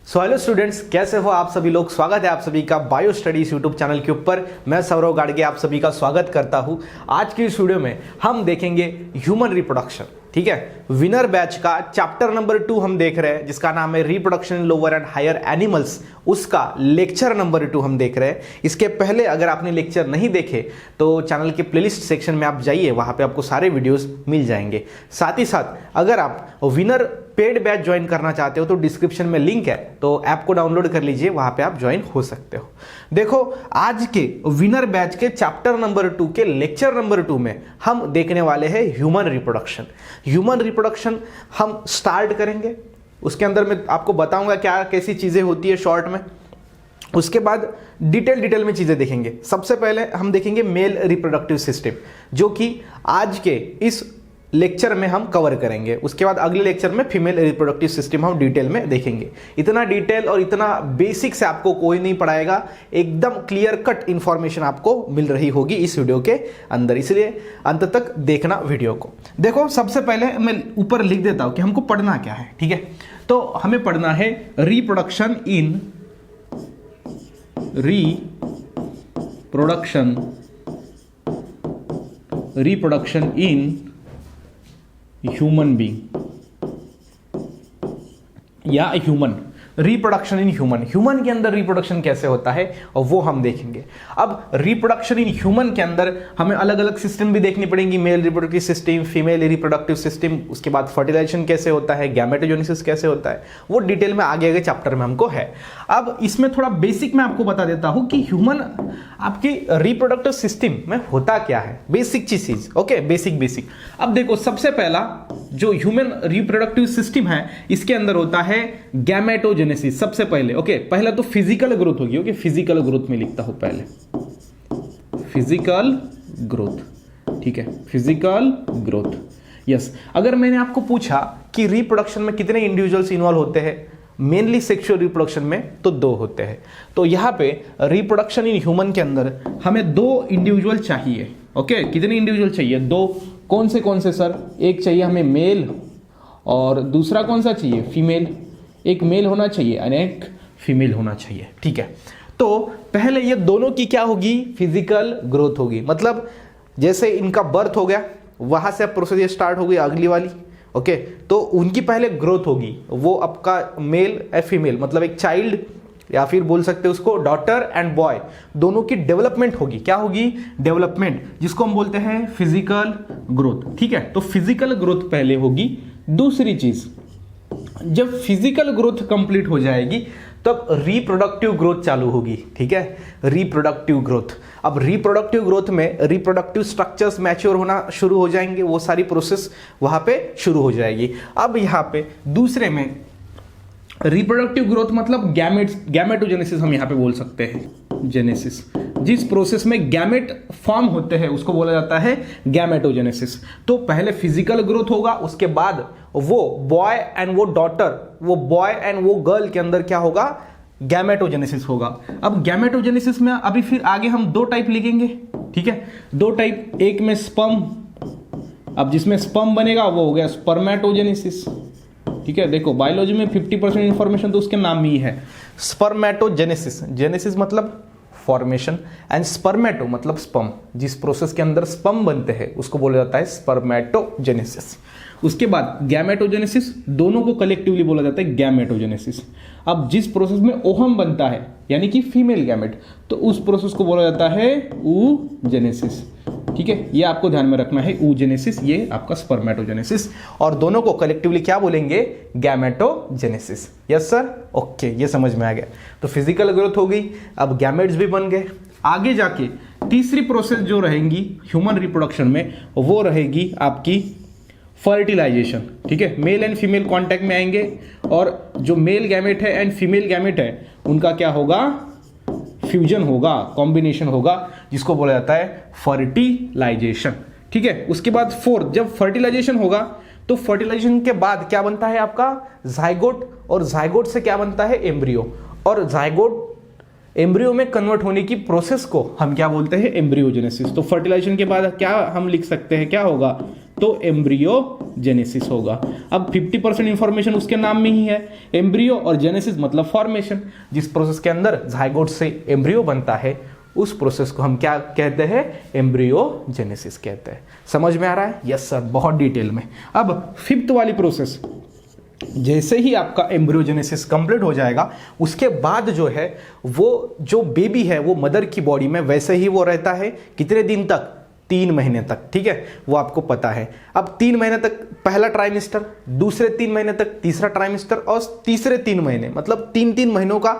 So hello students, कैसे हो आप सभी लोग। स्वागत है आप सभी का बायो स्टडीज यूट्यूब चैनल के ऊपर। मैं सौरव गाड़गे आप सभी का स्वागत करता हूं। आज की इस वीडियो में हम देखेंगे ह्यूमन रिप्रोडक्शन। ठीक है, विनर बैच का चैप्टर नंबर 2 हम देख रहे हैं, जिसका नाम है reproduction in lower and higher animals. उसका लेक्चर नंबर 2 हम देख रहे हैं। इसके पहले अगर आपने लेक्चर नहीं देखे तो चैनल के प्लेलिस्ट सेक्शन में आप जाइए, वहां पे आपको सारे वीडियोस मिल जाएंगे। साथ ही साथ अगर आप विनर पेड बैच ज्वाइन करना चाहते हो तो डिस्क्रिप्शन में लिंक है, तो ऐप को डाउनलोड कर लीजिए, वहां पे आप ज्वाइन हो सकते हो। देखो, आज के विनर बैच के चैप्टर नंबर 2 के लेक्चर नंबर 2 में हम देखने वाले हैं ह्यूमन रिप्रोडक्शन। ह्यूमन रिप्रोडक्शन हम स्टार्ट करेंगे, उसके अंदर मैं आपको बताऊंगा क्या कैसी चीजें होती है शॉर्ट में। उसके बाद डिटेल में चीजें देखेंगे। सबसे पहले हम देखेंगे मेल रिप्रोडक्टिव सिस्टम, जो कि आज के इस लेक्चर में हम कवर करेंगे। उसके बाद अगले लेक्चर में फीमेल रिप्रोडक्टिव सिस्टम हम डिटेल में देखेंगे। इतना डिटेल और इतना बेसिक से आपको कोई नहीं पढ़ाएगा, एकदम क्लियर कट इंफॉर्मेशन आपको मिल रही होगी इस वीडियो के अंदर, इसलिए अंत तक देखना वीडियो को। देखो, सबसे पहले मैं ऊपर लिख देता हूं कि हमको पढ़ना क्या है। ठीक है, तो हमें पढ़ना है रिप्रोडक्शन इन ह्यूमन बीइंग या human. Reproduction in human, human के अंदर रिप्रोडक्शन कैसे होता है और वो हम देखेंगे। अब रिप्रोडक्शन इन ह्यूमन के अंदर हमें अलग अलग सिस्टम भी देखनी पड़ेंगी, male reproductive system, female reproductive system. उसके बाद फर्टिलाइजेशन कैसे होता है, गैमेटोजेनेसिस कैसे होता है, वो डिटेल में आगे आगे चैप्टर में हमको है। अब इसमें थोड़ा बेसिक मैं आपको बता देता हूं कि ह्यूमन आपकी रिप्रोडक्टिव सिस्टम में होता क्या है, बेसिक चीज। Okay, basic. अब देखो, सबसे पहला जो ह्यूमन रिप्रोडक्टिव सिस्टम है, इसके अंदर होता है गैमेटोजेनेसिस सबसे पहले। ओके, पहला तो फिजिकल ग्रोथ होगी। ओके, फिजिकल ग्रोथ में लिखता हूं पहले, फिजिकल ग्रोथ। ठीक है, फिजिकल ग्रोथ। यस, अगर मैंने आपको पूछा कि रिप्रोडक्शन में कितने इंडिविजुअल्स इन्वॉल्व होते हैं, मेनली सेक्सुअल रिप्रोडक्शन में तो 2 होते हैं। तो यहां पे रिप्रोडक्शन इन ह्यूमन के अंदर हमें 2 इंडिविजुअल चाहिए। ओके, कितने इंडिविजुअल चाहिए? 2। कौन से सर? एक चाहिए हमें मेल और दूसरा कौन सा चाहिए? फीमेल। एक मेल होना चाहिए और एक फीमेल होना चाहिए। ठीक है, तो पहले ये दोनों की क्या होगी? फिजिकल ग्रोथ होगी। मतलब जैसे इनका बर्थ हो गया, वहां से प्रोसेस स्टार्ट हो गई अगली वाली। ओके, तो उनकी पहले ग्रोथ होगी, वो आपका मेल या फीमेल, मतलब एक चाइल्ड या फिर बोल सकते हैं उसको डॉटर एंड बॉय, दोनों की डेवलपमेंट होगी। क्या होगी? डेवलपमेंट, जिसको हम बोलते हैं फिजिकल ग्रोथ। ठीक है, तो फिजिकल ग्रोथ पहले होगी। दूसरी चीज, जब फिजिकल ग्रोथ कंप्लीट हो जाएगी तब रिप्रोडक्टिव ग्रोथ चालू होगी। ठीक है, रिप्रोडक्टिव ग्रोथ। अब रिप्रोडक्टिव ग्रोथ में रिप्रोडक्टिव स्ट्रक्चर्स मैच्योर होना शुरू हो जाएंगे, वो सारी प्रोसेस वहां पे शुरू हो जाएगी। अब यहां पे दूसरे में रिप्रोडक्टिव ग्रोथ मतलब गैमेटोजेनेसिस हम यहां पे बोल सकते हैं। जेनेसिस, जिस प्रोसेस में गैमेट फॉर्म होते हैं उसको बोला जाता है गैमेटोजेनेसिस। तो पहले फिजिकल ग्रोथ होगा, उसके बाद वो बॉय एंड वो डॉटर, वो बॉय एंड वो गर्ल के अंदर क्या होगा? गैमेटोजेनेसिस होगा। अब गैमेटोजेनेसिस में अभी फिर आगे हम 2 टाइप लिखेंगे। ठीक है, 2 टाइप। एक में स्पर्म, अब जिसमें स्पर्म बनेगा वो हो गया स्पर्मेटोजेनेसिस। ठीक है, देखो बायोलॉजी में 50% इंफॉर्मेशन तो उसके नाम में ही है। स्पर्मेटोजेनेसिस, जेनेसिस मतलब फॉर्मेशन एंड स्पर्मेटो मतलब स्पर्म, जिस प्रोसेस के अंदर स्पर्म बनते हैं उसको बोला जाता है स्पर्मेटोजेनेसिस। उसके बाद गैमेटोजेनेसिस, दोनों को कलेक्टिवली बोला जाता है गैमेटोजेनेसिस। अब जिस प्रोसेस में ओहम बनता है यानी कि फीमेल गैमेट, तो उस प्रोसेस को बोला जाता है oogenesis। ठीक है, ये आपको ध्यान में रखना है, oogenesis, ये आपका स्पर्मेटोजेनेसिस, और दोनों को कलेक्टिवली क्या बोलेंगे? गैमेटोजेनेसिस। यस सर, ओके, ये समझ में आ गया। तो फिजिकल ग्रोथ हो गई, अब गैमेट्स भी बन गए। आगे जाके तीसरी प्रोसेस जो रहेगी ह्यूमन रिप्रोडक्शन में, वो रहेगी आपकी फर्टिलाइजेशन। ठीक है, मेल एंड फीमेल कांटेक्ट में आएंगे और जो मेल गैमेट है एंड फीमेल गैमेट है उनका क्या होगा? फ्यूजन होगा, कॉम्बिनेशन होगा, जिसको बोला जाता है फर्टिलाइजेशन। ठीक है, उसके बाद 4, जब फर्टिलाइजेशन होगा तो फर्टिलाइजेशन के बाद क्या बनता है आपका? जाइगोट, और जाइगोट से क्या बनता है? एम्ब्रियो, और जाइगोट एम्ब्रियो में कन्वर्ट होने की प्रोसेस को हम क्या बोलते हैं? एम्ब्रियोजेनेसिस। तो फर्टिलाइजेशन के बाद क्या हम लिख सकते हैं? क्या होगा? तो एम्ब्रियोजेनेसिस होगा। अब 50% इंफॉर्मेशन उसके नाम में ही है, एम्ब्रियो और जेनेसिस मतलब फॉर्मेशन। जिस प्रोसेस के अंदर जाइगोट से एम्ब्रियो बनता है उस प्रोसेस को हम क्या कहते हैं, एम्ब्रियोजेनेसिस कहते हैं। समझ में आ रहा है? यस सर, बहुत डिटेल में। अब 5th वाली प्रोसेस, जैसे ही आपका एम्ब्रियोजेनेसिस कंप्लीट हो जाएगा उसके बाद जो है वो जो बेबी है वो मदर की बॉडी में वैसे ही वो रहता है। कितने दिन तक? 3 महीने तक, ठीक है, वो आपको पता है। अब 3 महीने तक पहला ट्राइमेस्टर, दूसरे 3 महीने तक तीसरा ट्राइमेस्टर, और तीसरे 3 महीने मतलब 3 महीनों का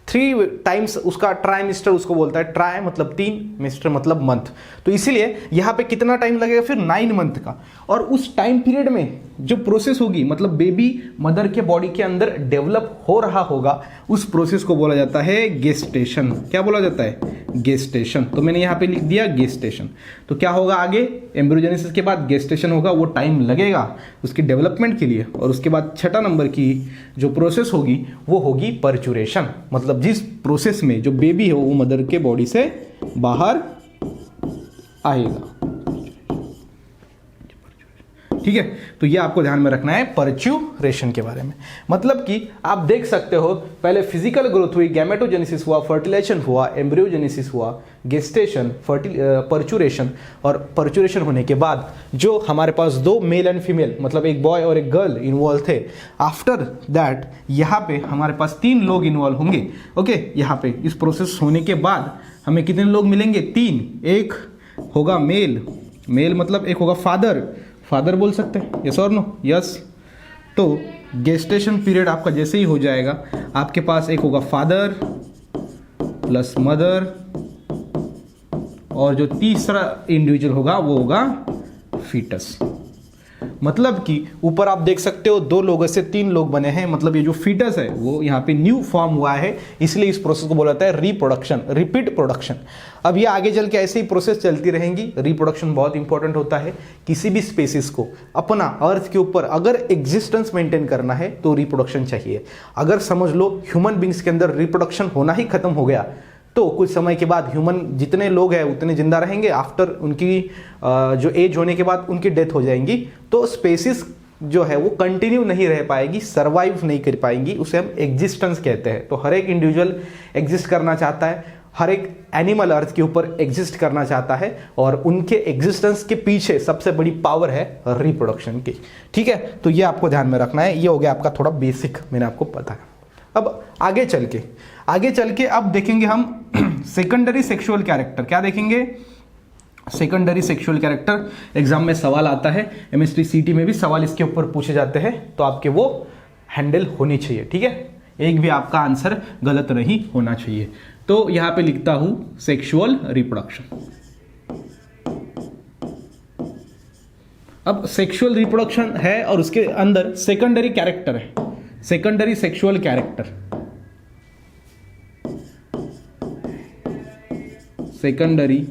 3 टाइम्स उसका ट्राइमेस्टर उसको बोलता है। ट्राई मतलब 3, मिस्टर मतलब मंथ। तो इसीलिए यहां पे कितना टाइम लगेगा फिर? 9 मंथ का। और उस टाइम पीरियड में जो प्रोसेस होगी, मतलब बेबी मदर के बॉडी के अंदर डेवलप हो रहा होगा, उस प्रोसेस को बोला जाता है गेस्टेशन। क्या बोला जाता है? गेस्टेशन। तो मैंने यहां पे लिख दिया गेस्टेशन। तो क्या होगा आगे? एम्ब्रियोजेनेसिस के बाद गेस्टेशन होगा, वो टाइम लगेगा उसकी डेवलपमेंट के लिए। और उसके बाद 6ठा नंबर की जो प्रोसेस होगी वो होगी परचुरेशन, मतलब जिस प्रोसेस में जो बेबी हो वो मदर के बॉडी से बाहर आएगा। ठीक है, तो ये आपको ध्यान में रखना है परच्यूरेशन के बारे में। मतलब कि आप देख सकते हो पहले फिजिकल ग्रोथ हुई, गैमेटोजेनेसिस हुआ, फर्टिलाइजेशन हुआ, एम्ब्रियोजेनेसिस हुआ, गेस्टेशन, परच्यूरेशन, और परच्यूरेशन होने के बाद जो हमारे पास 2 मेल एंड फीमेल मतलब एक बॉय और एक गर्ल इन्वॉल्व थे, आफ्टर दैट यहाँ पे हमारे पास 3 लोग इन्वॉल्व होंगे। ओके, यहाँ पे इस प्रोसेस होने के बाद हमें कितने लोग मिलेंगे? 3। एक होगा मेल, मेल मतलब एक होगा फादर बोल सकते हैं, यस और नो? यस। तो गेस्टेशन पीरियड आपका जैसे ही हो जाएगा आपके पास एक होगा फादर प्लस मदर, और जो तीसरा इंडिविजुअल होगा वो होगा फीटस। मतलब कि ऊपर आप देख सकते हो 2 लोगों से 3 लोग बने हैं, मतलब ये जो फीटस है वो यहाँ पे न्यू फॉर्म हुआ है, इसलिए इस प्रोसेस को बोला जाता है रिप्रोडक्शन, रिपीट प्रोडक्शन। अब ये आगे चल के ऐसे ही प्रोसेस चलती रहेंगी। रिप्रोडक्शन बहुत इंपॉर्टेंट होता है। किसी भी स्पेसिस को अपना अर्थ के ऊपर अगर एग्जिस्टेंस मेंटेन करना है तो रिप्रोडक्शन चाहिए। अगर समझ लो ह्यूमन बींग्स के अंदर रिप्रोडक्शन होना ही खत्म हो गया तो कुछ समय के बाद ह्यूमन जितने लोग हैं उतने जिंदा रहेंगे, आफ्टर उनकी जो एज होने के बाद उनकी डेथ हो जाएंगी, तो स्पेसिस जो है वो कंटिन्यू नहीं रह पाएगी, सर्वाइव नहीं कर पाएंगी, उसे हम एग्जिस्टेंस कहते हैं। तो हर एक इंडिविजुअल एग्जिस्ट करना चाहता है, हर एक एनिमल अर्थ के ऊपर एग्जिस्ट करना चाहता है, और उनके एग्जिस्टेंस के पीछे सबसे बड़ी पावर है रिप्रोडक्शन की। ठीक है, तो ये आपको ध्यान में रखना है। ये हो गया आपका थोड़ा बेसिक, मैंने आपको बताया। अब आगे चल के अब देखेंगे हम सेकेंडरी सेक्सुअल कैरेक्टर। क्या देखेंगे? सेकेंडरी सेक्सुअल कैरेक्टर एग्जाम में सवाल आता है, एमएसटी सीटी में भी सवाल इसके ऊपर पूछे जाते हैं, तो आपके वो हैंडल होनी चाहिए। ठीक है, एक भी आपका आंसर गलत नहीं होना चाहिए। तो यहां पे लिखता हूं सेक्सुअल रिप्रोडक्शन। अब सेक्सुअल रिप्रोडक्शन है और उसके अंदर सेकेंडरी कैरेक्टर है, secondary sexual character, secondary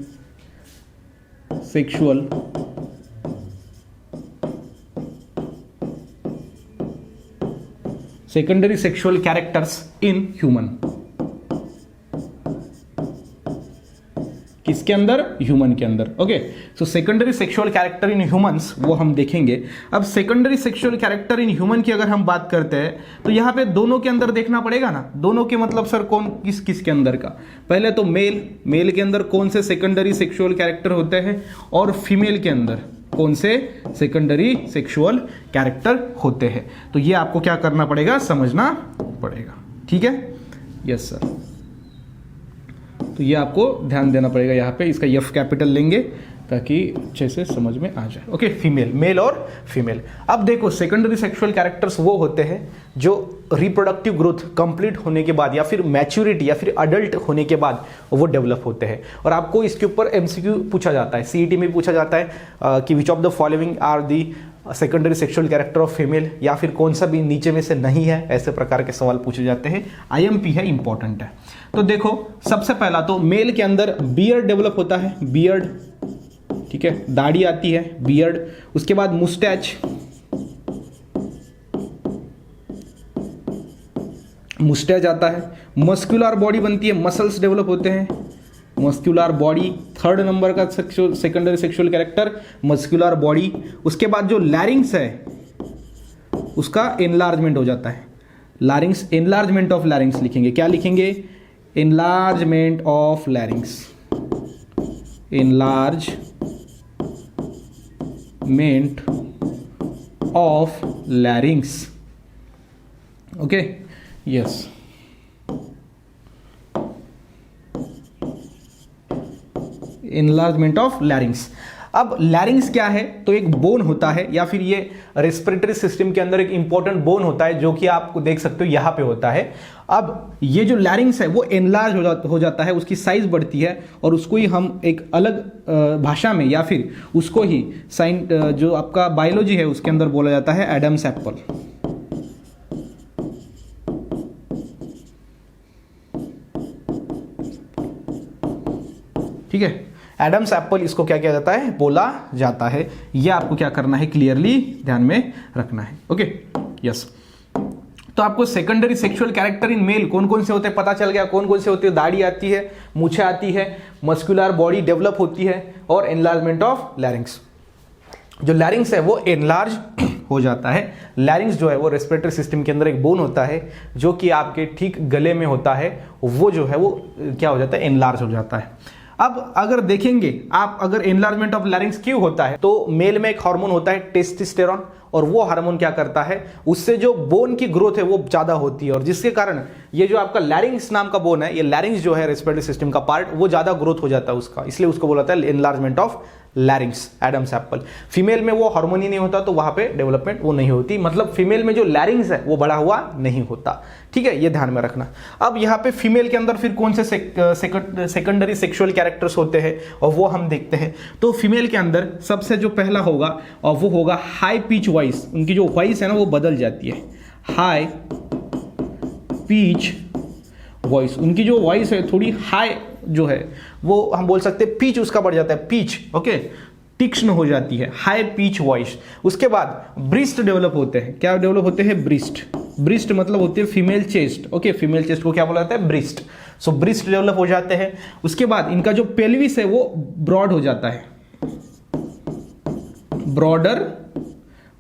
sexual characters in human. किसके अंदर? ह्यूमन के अंदर। Okay, so secondary sexual character in humans वो हम देखेंगे। अब secondary sexual character in human की अगर हम बात करते हैं तो यहां पे दोनों के अंदर देखना पड़ेगा ना। दोनों के मतलब सर कौन किस के अंदर का? पहले तो मेल के अंदर कौन से सेकेंडरी सेक्सुअल कैरेक्टर होते हैं, और फीमेल के अंदर कौन से सेकेंडरी सेक्सुअल कैरेक्टर होते हैं। तो ये आपको क्या करना पड़ेगा? समझना पड़ेगा। ठीक है, यस सर। तो ये आपको ध्यान देना पड़ेगा। यहाँ पे इसका एफ कैपिटल लेंगे ताकि अच्छे से समझ में आ जाए। ओके, फीमेल, मेल और फीमेल। अब देखो सेकेंडरी सेक्सुअल कैरेक्टर्स वो होते हैं जो रिप्रोडक्टिव ग्रोथ कंप्लीट होने के बाद या फिर मैच्योरिटी या फिर अडल्ट होने के बाद वो डेवलप होते हैं। और आपको इसके ऊपर एमसीक्यू पूछा जाता है, सीईटी में पूछा जाता है कि which of the following are the secondary sexual character of female, या फिर कौन सा भी नीचे में से नहीं है, ऐसे प्रकार के सवाल पूछे जाते हैं। आईएमपी है, इंपॉर्टेंट है। तो देखो सबसे पहला तो मेल के अंदर बियर्ड डेवलप होता है, बियर्ड, ठीक है, दाढ़ी आती है, बियर्ड। उसके बाद मुस्टैच, मुस्टैच आता है। मस्कुलर बॉडी बनती है, मसल्स डेवलप होते हैं, मस्कुलर बॉडी, थर्ड नंबर का secondary sexual character muscular body. उसके बाद जो लैरिंग्स है उसका एनलार्जमेंट हो जाता है, लैरिंग्स, एनलार्जमेंट ऑफ लैरिंग्स लिखेंगे, क्या लिखेंगे, enlargement of लैरिंग्स, enlargement of लैरिंग्स, okay, yes. Enlargement of लैरिंग्स। अब लैरिंग्स क्या है, तो एक बोन होता है या फिर ये रेस्पिरेटरी सिस्टम के अंदर एक इंपॉर्टेंट बोन होता है जो कि आप देख सकते हो यहां पे होता है। अब ये जो लैरिंग्स है वो एनलार्ज हो जाता है, उसकी साइज बढ़ती है और उसको ही हम एक अलग भाषा में या फिर उसको ही जो आपका बायोलॉजी है उसके अंदर बोला जाता है एडम्स एप्पल। ठीक है, एडम्स एप्पल इसको क्या किया जाता है, बोला जाता है। ये आपको क्या करना है, क्लियरली ध्यान में रखना है, ओके, यस। तो आपको secondary sexual character in male कौन कौन से होते हैं पता चल गया, कौन कौन से होते हैं, दाढ़ी आती है, मूछें आती है, मस्कुलर बॉडी डेवलप होती है और एनलार्जमेंट ऑफ लैरिंग्स। जो लैरिंग्स है वो एनलार्ज हो जाता है। लैरिंग्स जो है वो रेस्पिरेटरी सिस्टम के अंदर एक बोन होता है जो कि आपके ठीक गले में होता है, वो जो है वो क्या हो जाता है, एनलार्ज हो जाता है। अब अगर देखेंगे आप, अगर एनलार्जमेंट ऑफ लैरिंग्स क्यों होता है, तो मेल में एक हार्मोन होता है टेस्टोस्टेरोन, और वो हार्मोन क्या करता है, उससे जो बोन की ग्रोथ है वो ज्यादा होती है और जिसके कारण ये जो आपका लैरिंग्स नाम का बोन है, ये लैरिंग्स जो है रेस्पिरेटरी सिस्टम का पार्ट, वो ज्यादा ग्रोथ हो जाता है उसका, इसलिए उसको बोला जाता है enlargement of लैरिंग्स, Adam's apple. Female में वो हार्मोन ही नहीं होता तो वहां पे डेवलपमेंट वो नहीं होती, मतलब फीमेल में जो लैरिंग्स है वो बड़ा हुआ नहीं होता। ठीक है, ये ध्यान में रखना। अब यहाँ पे फीमेल के अंदर फिर कौन से सेकेंडरी सेक्सुअल कैरेक्टर्स होते हैं और वो हम देखते हैं। तो फीमेल के अंदर सबसे जो पहला होगा और वो होगा हाई पिच वॉइस। उनकी जो वॉइस है ना वो बदल जाती है, हाई पिच वॉइस। उनकी जो वॉइस है थोड़ी हाई जो है वो हम बोल सकते हैं पिच उसका बढ़ जाता है, पिच, ओके, तीक्ष्ण हो जाती है, हाई पिच वॉइस। उसके बाद ब्रिस्ट डेवलप होते हैं, क्या डेवलप होते हैं, ब्रिस्ट। ब्रिस्ट मतलब होती है female chest, okay, female chest को क्या बोला जाता है, ब्रिस्ट। सो ब्रिस्ट डेवलप हो जाते हैं। उसके बाद इनका जो पेल्विस है वो ब्रॉड हो जाता है, ब्रॉडर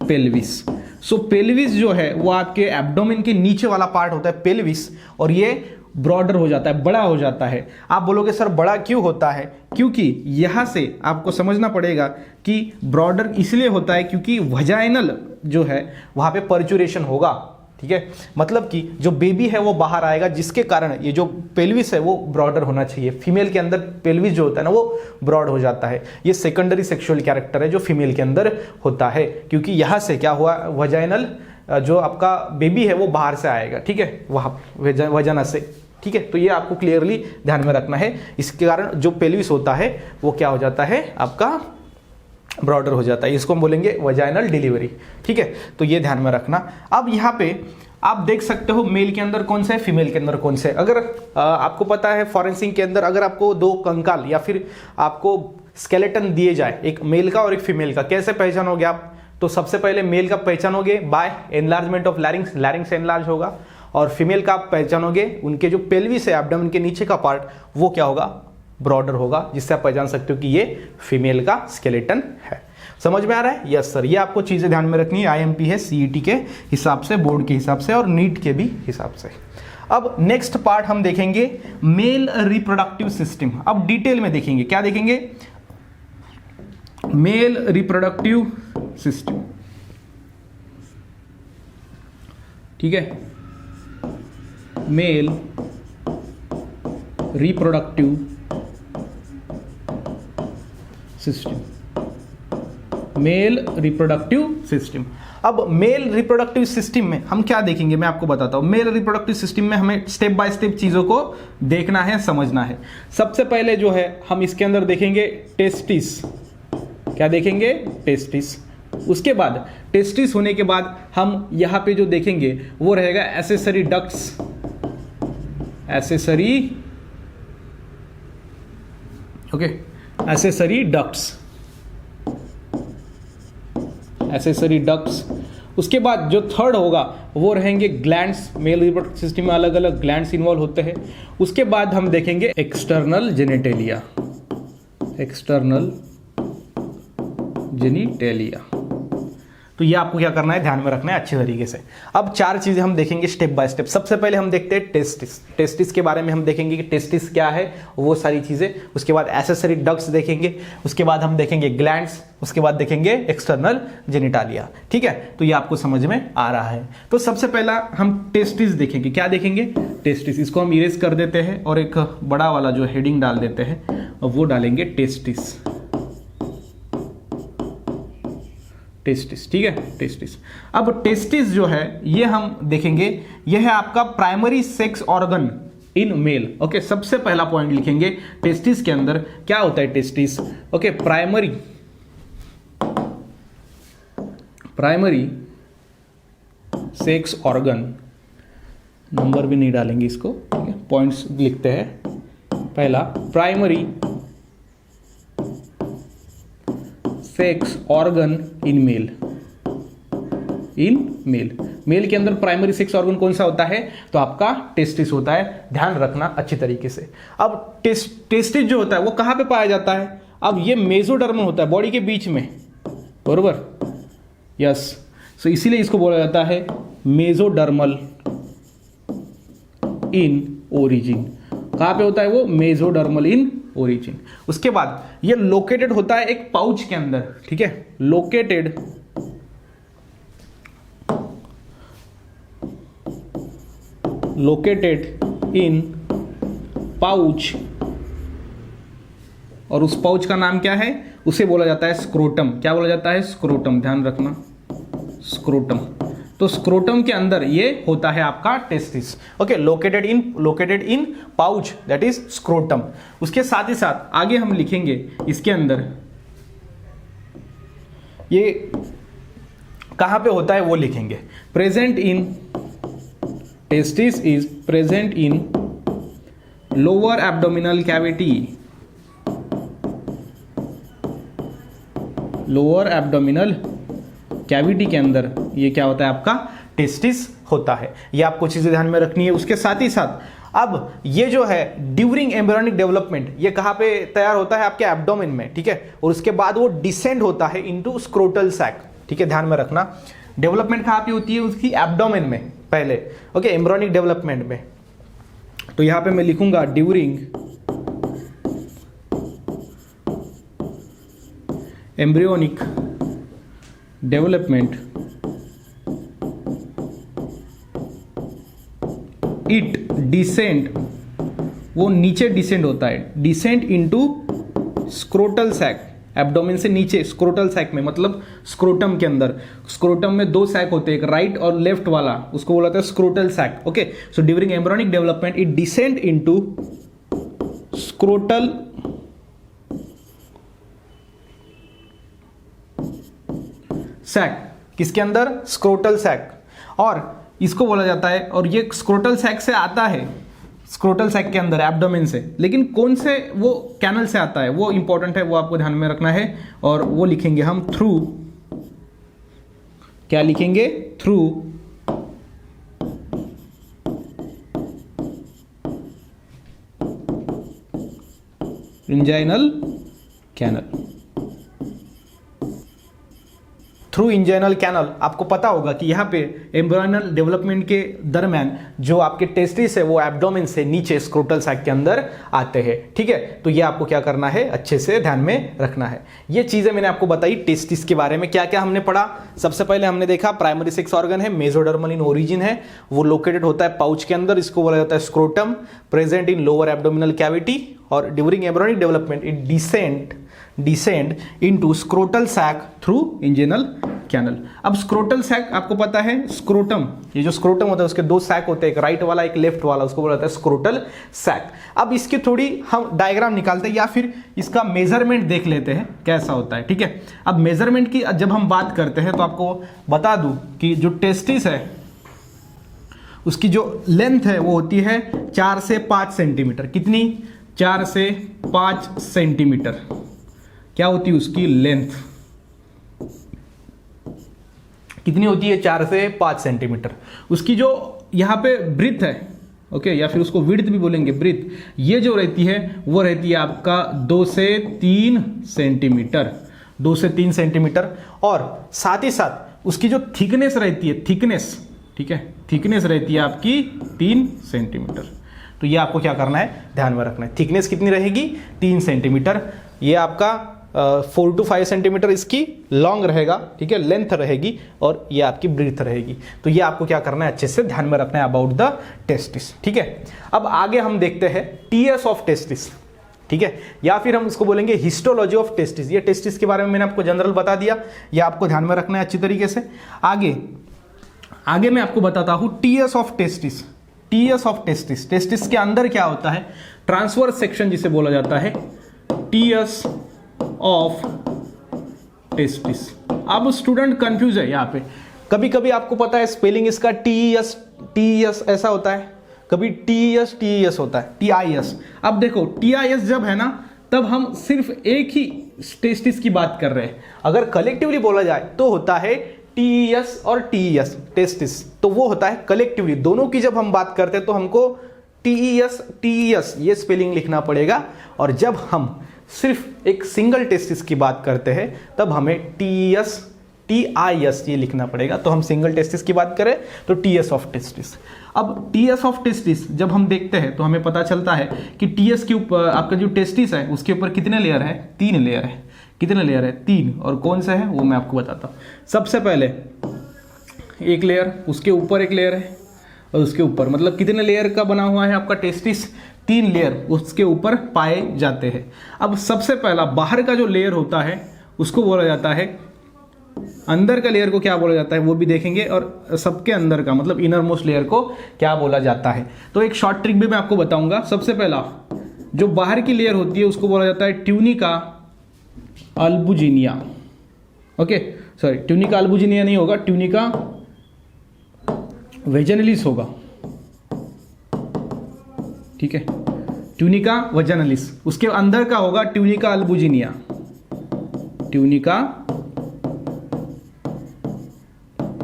पेल्विस। सो पेल्विस जो है वो आपके एब्डोमेन के नीचे वाला पार्ट होता है पेल्विस, और ये ब्रॉडर हो जाता है, बड़ा हो जाता है। आप बोलोगे सर बड़ा क्यों होता है, क्योंकि यहां से आपको समझना पड़ेगा कि ब्रॉडर इसलिए होता है क्योंकि वजाइनल जो है वहां पे पर्चुरेशन होगा। ठीक है, मतलब कि जो बेबी है वो बाहर आएगा, जिसके कारण ये जो पेल्विस है वो ब्रॉडर होना चाहिए। फीमेल के अंदर पेल्विस जो होता है ना वो ब्रॉड हो जाता है। ये सेकेंडरी सेक्सुअल कैरेक्टर है जो फीमेल के अंदर होता है, क्योंकि यहां से क्या हुआ, वजाइनल जो आपका बेबी है वो बाहर से आएगा। ठीक है, वहां वजना से। ठीक है, तो ये आपको क्लियरली ध्यान में रखना है। इसके कारण जो पेल्विस होता है वो क्या हो जाता है, आपका ब्रॉडर हो जाता है। इसको हम बोलेंगे वजाइनल डिलीवरी। ठीक है, तो ये ध्यान में रखना। अब यहाँ पे आप देख सकते हो मेल के अंदर कौन से है, फीमेल के अंदर कौन से है। अगर आपको पता है फॉरेंसिक के अंदर अगर आपको दो कंकाल या फिर आपको स्केलेटन दिए जाए, एक मेल का और एक फीमेल का, कैसे पहचानोगे आप, तो सबसे पहले मेल का पहचानोगे by enlargement of larynx, larynx enlarge होगा, और फीमेल का आप पहचानोगे उनके जो पेल्विस है एब्डोमेन के नीचे का पार्ट वो क्या होगा, ब्रॉडर होगा, जिससे आप पहचान सकते हो कि ये फीमेल का स्केलेटन है। समझ में आ रहा है? यस सर, ये आपको चीजें ध्यान में रखनी है। आईएमपी है सीईटी के हिसाब से, बोर्ड के हिसाब से और नीट के भी हिसाब से। अब नेक्स्ट पार्ट हम देखेंगे मेल रिप्रोडक्टिव सिस्टम। अब डिटेल में देखेंगे, क्या देखेंगे, मेल रिप्रोडक्टिव सिस्टम। ठीक है, male reproductive system, male reproductive system. अब मेल रिप्रोडक्टिव सिस्टम में हम क्या देखेंगे, मैं आपको बताता हूं। मेल रिप्रोडक्टिव सिस्टम में हमें स्टेप बाय स्टेप चीजों को देखना है, समझना है। सबसे पहले जो है हम इसके अंदर देखेंगे टेस्टिस। क्या देखेंगे, टेस्टिस। उसके बाद टेस्टिस होने के बाद हम यहां पे जो देखेंगे वो रहेगा accessory ducts, accessory, okay, accessory ducts, accessory ducts. उसके बाद जो थर्ड होगा वो रहेंगे ग्लैंड्स। मेल रिप्रोडक्टिव सिस्टम में अलग अलग ग्लैंड्स इन्वॉल्व होते हैं। उसके बाद हम देखेंगे एक्सटर्नल जेनिटेलिया, एक्सटर्नल जेनिटेलिया। तो ये आपको क्या करना है, ध्यान में रखना है अच्छे तरीके से। अब 4 चीजें हम देखेंगे स्टेप बाय स्टेप। सबसे पहले हम देखते हैं टेस्टिस। टेस्टिस के बारे में हम देखेंगे कि टेस्टिस क्या है, वो सारी चीजें। उसके बाद एसेसरी डक्ट्स देखेंगे। उसके बाद हम देखेंगे ग्लैंड्स। उसके बाद देखेंगे एक्सटर्नल जेनिटालिया। ठीक है, तो ये आपको समझ में आ रहा है। तो सबसे पहला हम टेस्टिस देखेंगे। क्या देखेंगे, टेस्टिस। इसको हम इरेज कर देते हैं और एक बड़ा वाला जो हेडिंग डाल देते हैं, वो डालेंगे टेस्टिस। टेस्टिस, ठीक है, टेस्टिस। अब टेस्टिस जो है ये हम देखेंगे, यह है आपका primary sex organ in male. Okay, सबसे पहला पॉइंट लिखेंगे टेस्टिस के अंदर क्या होता है। Testis, okay, primary sex organ. Number भी नहीं डालेंगे इसको, ठीक है, पॉइंट्स लिखते हैं। पहला primary sex organ in male. Male के अंदर प्राइमरी सेक्स ऑर्गन कौन सा होता है, तो आपका टेस्टिस होता है। ध्यान रखना अच्छी तरीके से। अब टेस्टिस जो होता है वो कहां पे पाया जाता है, अब ये मेसोडर्मल होता है बॉडी के बीच में, बरोबर, यस। सो इसीलिए इसको बोला जाता है मेसोडर्मल इन ओरिजिन। कहां पे होता है वो, मेसोडर्मल इन ओरिजिन। उसके बाद ये लोकेटेड होता है एक पाउच के अंदर, ठीक है, लोकेटेड इन पाउच। और उस पाउच का नाम क्या है, उसे बोला जाता है स्क्रोटम। क्या बोला जाता है, स्क्रोटम। ध्यान रखना, स्क्रोटम। तो स्क्रोटम के अंदर ये होता है आपका testis. Okay, located in pouch, that is scrotum. उसके साथ ही साथ आगे हम लिखेंगे इसके अंदर ये कहां पे होता है वो लिखेंगे। Present in testis is present in lower abdominal cavity, lower abdominal cavity के अंदर ये क्या होता है, आपका टेस्टिस होता है। ये आपको चीजें ध्यान में रखनी है। उसके साथ ही साथ अब ये जो है ड्यूरिंग एम्ब्रियोनिक डेवलपमेंट, ये कहां पे तैयार होता है, आपके एब्डोमेन में, ठीक है। और उसके बाद वो डिसेंड होता है इनटू स्क्रोटल सैक, ठीक है, ध्यान में रखना। डेवलपमेंट कहां पे होती है, उसकी एब्डोमेन में पहले, ओके, एम्ब्रियोनिक डेवलपमेंट में। तो यहां पे मैं लिखूंगा during embryonic development it descend, वो नीचे डिसेंड होता है, descend into scrotal sac. Abdomen से नीचे स्क्रोटल सैक में, मतलब स्क्रोटम के अंदर। स्क्रोटम में 2 सैक होते हैं, एक राइट और लेफ्ट वाला, उसको बोला जाता है scrotal sac. Okay, so during embryonic development it descend into scrotal sac. किसके अंदर, स्क्रोटल सैक। और इसको बोला जाता है, और ये स्क्रोटल सैक से आता है, स्क्रोटल सैक के अंदर एब्डोमेन से, लेकिन कौन से वो कैनल से आता है वो इंपॉर्टेंट है, वो आपको ध्यान में रखना है। और वो लिखेंगे हम थ्रू, क्या लिखेंगे, through inguinal canal. Through inguinal canal. आपको पता होगा कि यहाँ पे एम्ब्रियोनल डेवलपमेंट के दरमियान जो आपके टेस्टिस है वो एब्डोमेन से नीचे स्क्रोटल सैक के अंदर आते हैं, ठीक है। तो ये आपको क्या करना है, अच्छे से ध्यान में रखना है। ये चीजें मैंने आपको बताई टेस्टिस के बारे में। क्या क्या हमने पढ़ा, सबसे पहले हमने देखा प्राइमरी सेक्स ऑर्गन है, मेसोडर्मल इन ओरिजिन है, वो लोकेटेड होता है पाउच के अंदर, इसको बोला जाता है scrotum, present in lower abdominal cavity, और during embryonic development it descend into scrotal sac through inguinal canal. अब स्क्रोटल सैक आपको पता है, स्क्रोटम, ये जो स्क्रोटम होता है उसके 2 सैक होते हैं, एक राइट वाला एक लेफ्ट वाला, उसको बोला जाता है स्क्रोटल सैक। अब इसकी थोड़ी हम डायग्राम निकालते हैं या फिर इसका मेजरमेंट देख लेते हैं कैसा होता है, ठीक है। अब मेजरमेंट की जब हम बात करते हैं तो आपको बता दूं कि जो टेस्टिस है उसकी जो लेंथ है वो होती है 4 से 5 सेंटीमीटर। कितनी, 4 से 5 सेंटीमीटर क्या होती है उसकी लेंथ, कितनी होती है, 4 से 5 सेंटीमीटर। उसकी जो यहाँ पे ब्रीथ है, ओके, या फिर उसको विड्थ भी बोलेंगे, ब्रीथ, ये जो रहती है वो रहती है आपका 2 से 3 सेंटीमीटर, 2 से 3 सेंटीमीटर। और साथ ही साथ उसकी जो थिकनेस रहती है, थिकनेस, ठीक है, थिकनेस रहती है आपकी 3 सेंटीमीटर। तो ये आपको क्या करना है, ध्यान में रखना है। थिकनेस कितनी रहेगी, 3 सेंटीमीटर। ये आपका 4 to 5 सेंटीमीटर इसकी लॉन्ग रहेगा, ठीक है, लेंथ रहेगी, और ये आपकी ब्रीथ रहेगी। तो ये आपको क्या करना है, अच्छे से ध्यान में रखना है अबाउट द टेस्टिस, ठीक है। अब आगे हम देखते हैं टीएस ऑफ टेस्टिस, ठीक है, या फिर हम इसको बोलेंगे हिस्टोलॉजी ऑफ टेस्टिस। ये टेस्टिस के बारे में मैंने आपको जनरल बता दिया, ये आपको ध्यान में रखना है अच्छी तरीके से। आगे मैं आपको बताता हूं TS of testis. TS of testis, testis के अंदर क्या होता है, ट्रांसवर्स सेक्शन जिसे बोला जाता है, टीएस ऑफ टेस्टिस। अब स्टूडेंट कंफ्यूज है यहाँ पे, कभी कभी आपको पता है स्पेलिंग इसका टीएस ऐसा होता है, कभी टीएस होता है, टीआईएस। अब देखो टीआईएस जब है ना, तब हम सिर्फ एक ही टेस्टिस की बात कर रहे हैं। अगर कलेक्टिवली बोला जाए तो होता है टीएस और टीएस, टेस्टिस, तो वो होता है कलेक्टिवली। दोनों की जब हम बात करते हैं तो हमको टीएस ये स्पेलिंग लिखना पड़ेगा, और जब हम सिर्फ एक सिंगल टेस्टिस की बात करते हैं तब हमें टीआईएस ये लिखना पड़ेगा। तो हम सिंगल टेस्टिस की बात करें तो टीएस ऑफ टेस्टिस। अब टीएस ऑफ टेस्टिस जब हम देखते हैं तो हमें पता चलता है कि टीएस के ऊपर आपका जो टेस्टिस है उसके ऊपर कितने लेयर है, 3 लेयर है। कितने लेयर है, 3, और कौन से है वो मैं आपको बताता हूँ। सबसे पहले एक लेयर, उसके ऊपर एक लेयर है, और उसके ऊपर, मतलब कितने लेयर का बना हुआ है आपका टेस्टिस, 3 लेयर उसके ऊपर पाए जाते हैं। अब सबसे पहला बाहर का जो लेयर होता है उसको बोला जाता है, अंदर का लेयर को क्या बोला जाता है वो भी देखेंगे, और सबके अंदर का मतलब इनर मोस्ट लेयर को क्या बोला जाता है। तो एक शॉर्ट ट्रिक भी मैं आपको बताऊंगा। सबसे पहला जो बाहर की लेयर होती है उसको बोला जाता है ट्यूनिका अल्बुजिनिया, ओके, सॉरी, ट्यूनिका अल्बुजिनिया नहीं होगा, ट्यूनिका वेजनलिस होगा, ठीक है, ट्यूनिका वेजनलिस। उसके अंदर का होगा ट्यूनिका अल्बुजिनिया, ट्यूनिका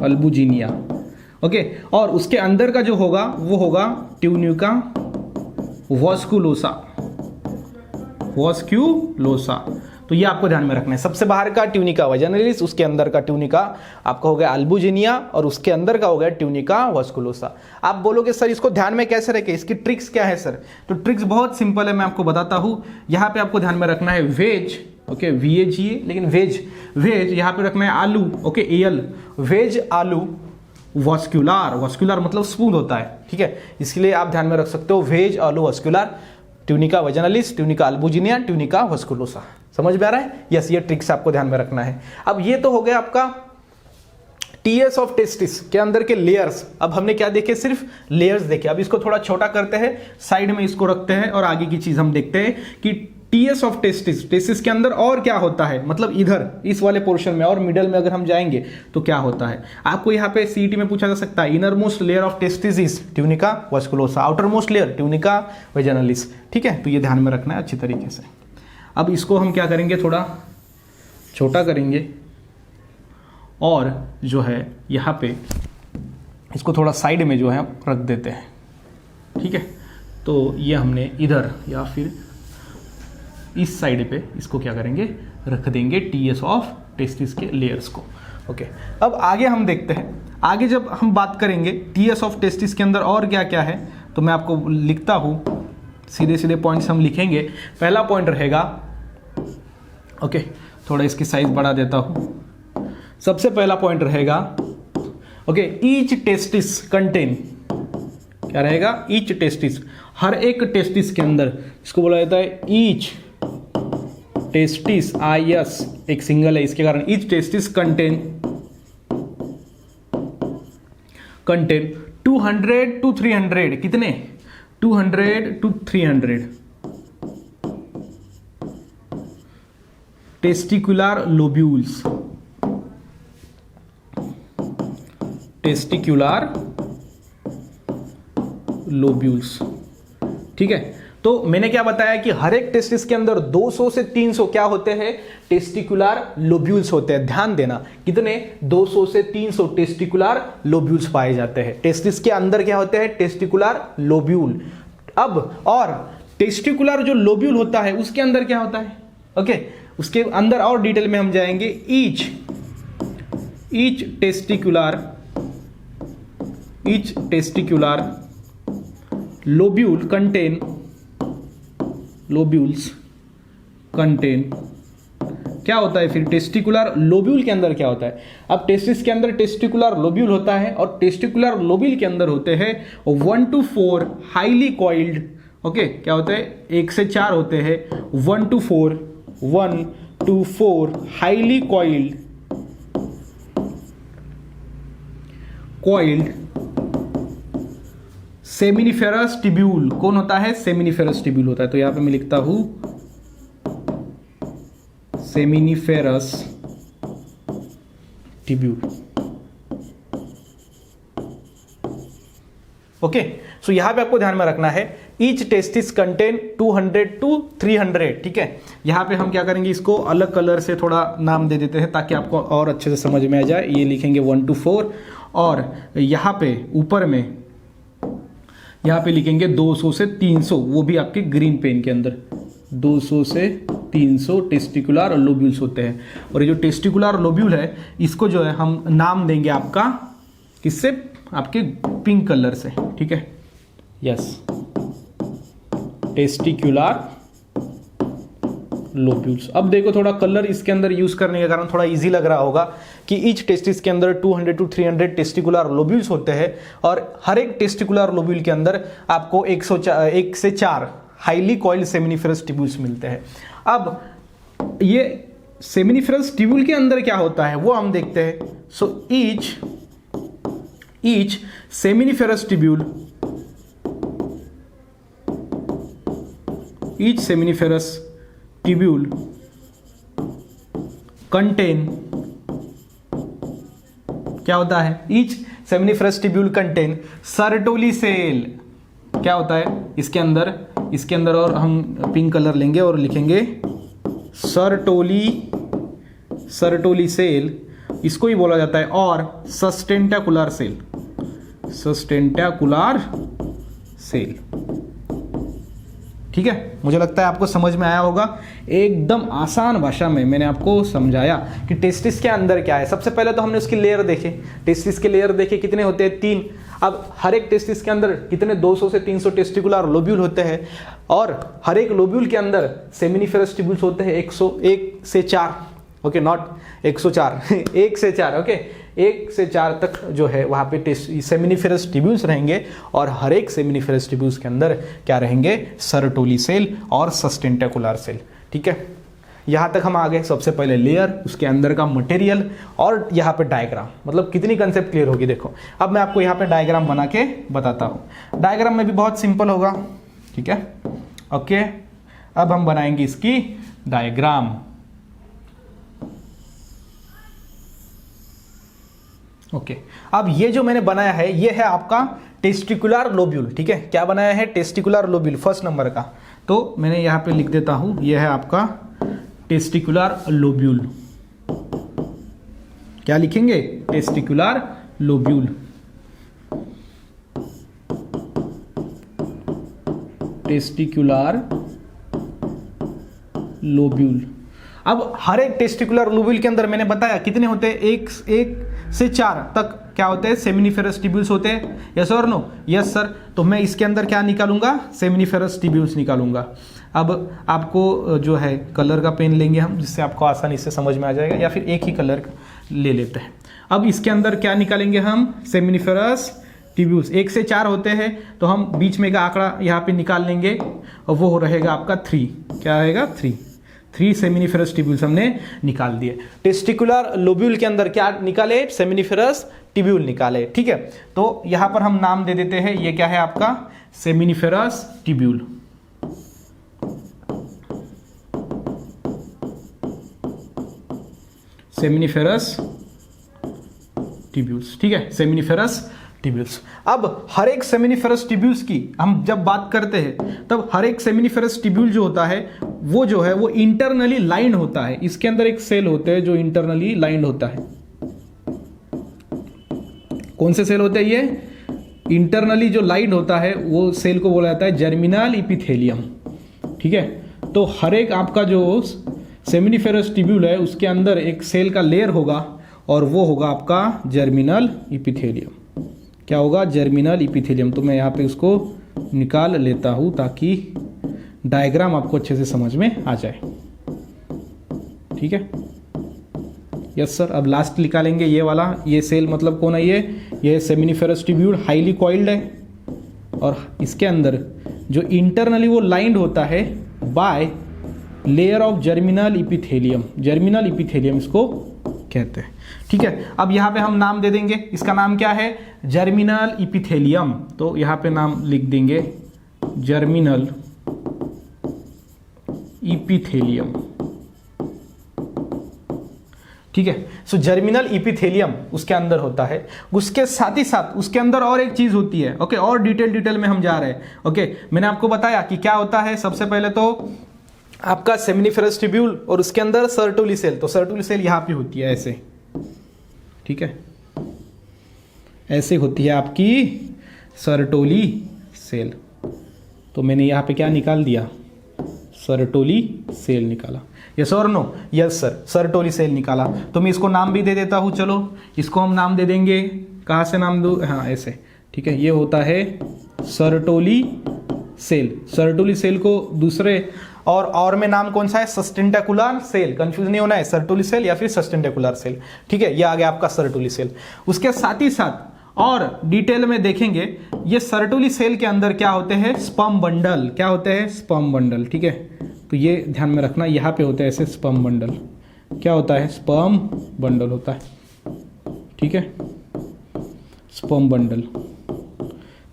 अल्बुजिनिया, ओके, और उसके अंदर का जो होगा वो होगा ट्यूनिका वॉस्कुलोसा, वॉस्क्यूलोसा। तो ये आपको ध्यान में रखना है। सबसे बाहर का ट्यूनिका वेजनलिस, उसके अंदर का ट्यूनिका आपका हो गया अल्बुजिनिया, और उसके अंदर का हो गया ट्यूनिका वॉस्कुलोसा। आप बोलोगे सर इसको ध्यान में कैसे रखें, इसकी ट्रिक्स क्या है सर? तो ट्रिक्स बहुत सिंपल है, मैं आपको बताता हूं। यहाँ पे आपको ध्यान में रखना है वेज, ओके, VAG, लेकिन वेज यहाँ पे रखना है आलू, ओके, AL, वेज आलू वॉस्कुलर, वॉस्कुलर मतलब स्मूथ होता है, ठीक है, इसलिए आप ध्यान में रख सकते हो वेज आलू वॉस्कुलर, tunica vaginalis, tunica albuginea, tunica vasculosa. समझ में आ रहा है? यस, ये ट्रिक्स आपको ध्यान में रखना है। अब ये तो हो गया आपका टीएस ऑफ टेस्टिस के अंदर के लेयर्स। अब हमने क्या देखे, सिर्फ लेयर्स देखे। अब इसको थोड़ा छोटा करते हैं, साइड में इसको रखते हैं, और आगे की चीज हम देखते हैं कि टीएस ऑफ टेस्टिस, टेस्टिस के अंदर और क्या होता है, मतलब इधर इस वाले पोर्शन में और मिडल में अगर हम जाएंगे तो क्या होता है। आपको यहाँ पे सीईटी में पूछा जा सकता है, inner most layer of testis is tunica vasculosa, outer most layer tunica vaginalis, ठीक है। तो ये ध्यान में रखना है अच्छी तरीके से। अब इसको हम क्या करेंगे, थोड़ा छोटा करेंगे, और जो है यहाँ पे इसको थोड़ा साइड में जो है रख देते हैं, ठीक है। तो ये हमने इधर या फिर इस साइड पे इसको क्या करेंगे, रख देंगे टीएस ऑफ टेस्टिस के लेयर्स को, ओके। अब आगे हम देखते हैं, आगे जब हम बात करेंगे टीएस ऑफ टेस्टिस के अंदर और क्या क्या है, तो मैं आपको लिखता हूँ, सीधे सीधे पॉइंट्स हम लिखेंगे। पहला पॉइंट रहेगा, ओके, थोड़ा इसकी साइज बढ़ा देता हूँ। सबसे पहला पॉइंट रहेगा, ओके, ईच टेस्टिस कंटेन, क्या रहेगा, ईच टेस्टिस, हर एक टेस्टिस के अंदर, इसको बोला जाता है ईच टेस्टिस, IS एक सिंगल है इसके कारण, ईच टेस्टिस कंटेन 200 to 300, कितने, 200 to 300 testicular lobules, testicular lobules, ठीक है। तो मैंने क्या बताया कि हर एक टेस्टिस के अंदर 200 से 300 क्या होते हैं, टेस्टिकुलर लोब्यूल्स होते हैं। ध्यान देना, कितने, 200 से 300 टेस्टिकुलर लोब्यूल्स पाए जाते हैं। टेस्टिस के अंदर क्या होते हैं, टेस्टिकुलर लोब्यूल। अब और टेस्टिकुलर जो लोब्यूल होता है उसके अंदर क्या होता है, ओके, उसके अंदर और डिटेल में हम जाएंगे। ईच टेस्टिकुलर लोब्यूल्स कंटेन क्या होता है, फिर टेस्टिकुलर लोब्यूल के अंदर क्या होता है। अब टेस्टिस के अंदर टेस्टिकुलर लोब्यूल होता है और टेस्टिकुलर लोब्यूल के अंदर होते हैं 1 to 4 हाईली कॉइल्ड, ओके, क्या होते हैं, 1 से 4 होते हैं 1 to 4 highly coiled seminiferous tubule. कौन होता है, सेमिनिफेरस टिब्यूल होता है। तो यहां पे मैं लिखता हूं सेमिनिफेरस टिब्यूल, ओके। सो यहां पे आपको ध्यान में रखना है ईच टेस्टिस कंटेन 200 to 300, ठीक है। यहां पे हम क्या करेंगे, इसको अलग कलर से थोड़ा नाम दे देते हैं ताकि आपको और अच्छे से समझ में आ जाए। ये लिखेंगे 1 to 4 और यहां पे ऊपर में यहां पे लिखेंगे 200 से 300, वो भी आपके ग्रीन पेन के अंदर 200 से 300 टेस्टिकुलर लोब्यूल्स होते हैं। और ये जो टेस्टिकुलर लोब्यूल है इसको जो है हम नाम देंगे आपका किससे, आपके पिंक कलर से, ठीक है, यस, टेस्टिकुलर लोब्यूल्स। अब देखो थोड़ा कलर इसके अंदर यूज करने के कारण थोड़ा इजी लग रहा होगा कि ईच टेस्टिस के अंदर 200 to 300 टेस्टिकुलर लोब्यूल्स होते हैं और हर एक टेस्टिकुलर लोब्यूल के अंदर आपको 1 से 4 हाईली कॉइल्ड सेमिनिफेरस टिब्यूल्स मिलते हैं। अब ये सेमिनिफेरस टिब्यूल के अंदर क्या होता है वो हम देखते हैं। So each seminiferous tubule contain क्या होता है, each seminiferous tubule contain Sertoli cell. क्या होता है इसके अंदर और हम पिंक कलर लेंगे और लिखेंगे सर्टोली सेल, इसको ही बोला जाता है, और सस्टेंटाकुलर सेल, ठीक है। मुझे लगता है आपको समझ में आया होगा। एकदम आसान भाषा में मैंने आपको समझाया कि टेस्टिस के अंदर क्या है। सबसे पहले तो हमने उसकी लेयर देखे, टेस्टिस के लेयर देखे, कितने होते हैं, 3। अब हर एक टेस्टिस के अंदर कितने 200 से 300 टेस्टिकुलर लोब्यूल होते हैं और हर एक लोब्यूल के अंदर सेमिनिफेरस टिब्यूल्स होते हैं 1 से 4, ओके, नॉट 104 1 से 4, ओके, 1 से 4 तक जो है वहाँ पे सेमिनिफेरस टिब्यूल्स रहेंगे और हर एक सेमिनिफेरस टिब्यूल्स के अंदर क्या रहेंगे, सर्टोली सेल और सस्टेंटाकुलर सेल, ठीक है। यहाँ तक हम आ गए। सबसे पहले लेयर, उसके अंदर का मटेरियल और यहाँ पे डायग्राम, मतलब कितनी कंसेप्ट क्लियर होगी देखो। अब मैं आपको यहाँ पे डायग्राम बना के बताता हूँ। डायग्राम में भी बहुत सिंपल होगा, ठीक है, ओके। अब हम बनाएंगे इसकी डायग्राम, ओके। अब ये जो मैंने बनाया है ये है आपका टेस्टिकुलर लोब्यूल, ठीक है। क्या बनाया है, टेस्टिकुलर लोब्यूल, फर्स्ट नंबर का। तो मैंने यहां पे लिख देता हूं, ये है आपका टेस्टिकुलर लोब्यूल। क्या लिखेंगे, टेस्टिकुलर लोब्यूल, टेस्टिकुलर लोब्यूल। अब हर एक टेस्टिकुलर लोब्यूल के अंदर मैंने बताया कितने होते हैं, 1 से 4 तक क्या होते हैं, सेमिनिफेरस टिब्यूल्स होते हैं, यस और नो, यस सर। तो मैं इसके अंदर क्या निकालूंगा, सेमिनिफेरस टिब्यूल्स निकालूंगा। अब आपको जो है कलर का पेन लेंगे हम, जिससे आपको आसानी से समझ में आ जाएगा, या फिर एक ही कलर ले लेते हैं। अब इसके अंदर क्या निकालेंगे हम, सेमिनिफेरस टिब्यूल्स 1 से 4 होते हैं, तो हम बीच में का आंकड़ा यहाँ पे निकाल लेंगे और वो रहेगा आपका 3। क्या रहेगा, 3 सेमिनिफेरस टिब्यूल्स हमने निकाल दिए। टेस्टिकुलर लोब्यूल के अंदर क्या निकाले, सेमिनिफेरस टिब्यूल निकाले, ठीक है। तो यहां पर हम नाम दे देते हैं, ये क्या है आपका, सेमिनिफेरस टिब्यूल, सेमिनिफेरस टिब्यूल्स, ठीक है, सेमिनिफेरस ट्यूब्यूल्स। अब हर एक सेमिनिफेरस ट्यूब्यूल्स की हम जब बात करते हैं तब हर एक सेमिनिफेरस ट्यूब्यूल जो होता है वो इंटरनली लाइंड होता है। इसके अंदर एक सेल होते हैं जो इंटरनली लाइंड होता है। कौन से सेल होते हैं ये? इंटरनली जो लाइंड होता है वो सेल को बोला जाता है जर्मिनल इपिथेलियम। ठीक है, तो हर एक आपका जो सेमिनिफेरस ट्यूब्यूल है उसके अंदर एक सेल का लेयर होगा और वो होगा आपका जर्मिनल इपिथेलियम। क्या होगा? Germinal epithelium. तो मैं यहाँ पे उसको निकाल लेता हूँ ताकि डायग्राम आपको अच्छे से समझ में आ जाए। ठीक है, यस सर। अब लास्ट निकालेंगे ये वाला। ये सेल मतलब कौन है? ये सेमिनिफेरस ट्यूब्यूल हाईली कॉइल्ड है और इसके अंदर जो इंटरनली वो लाइंड होता है by layer of germinal epithelium. Germinal epithelium इसको कहते हैं। ठीक है, अब यहाँ पे हम नाम दे देंगे। इसका नाम क्या है? Germinal epithelium. तो यहाँ पे नाम लिख देंगे जर्मिनल इपिथेलियम। ठीक है, सो जर्मिनल इपिथेलियम उसके अंदर होता है। उसके साथ ही साथ उसके अंदर और एक चीज होती है। ओके, और डिटेल में हम जा रहे हैं। ओके, मैंने आपको बताया कि क्या होता है। सबसे पहले तो आपका सेमिनिफेरस ट्यूब्यूल और उसके अंदर सर्टोली सेल। तो सर्टोली सेल यहां पे होती है ऐसे। ठीक है, ऐसे होती है आपकी सर्टोली सेल। तो मैंने यहां पे क्या निकाल दिया? सर्टोली सेल निकाला। यस और no? Yes sir, Sertoli cell निकाला। तो मैं इसको नाम भी दे देता हूं। चलो इसको हम नाम दे देंगे। कहां से नाम दो? हाँ, ऐसे। ठीक है, ये होता है सर्टोली सेल। सर्टोली सेल को दूसरे और में नाम कौन सा है? सस्टेंटेकुलर सेल। कंफ्यूज नहीं होना है, सर्टोली सेल या फिर सस्टेंटेकुलर सेल। ठीक है, ये आ गया आपका सर्टोली सेल। उसके साथ ही साथ और डिटेल में देखेंगे ये सर्टोली सेल के अंदर क्या होते हैं? Sperm bundle. क्या होते हैं? Sperm bundle. ठीक है, तो ये ध्यान में रखना, यहाँ पे होते हैं ऐसे स्पर्म बंडल। क्या होता है? स्पर्म बंडल होता है। ठीक है, sperm bundle.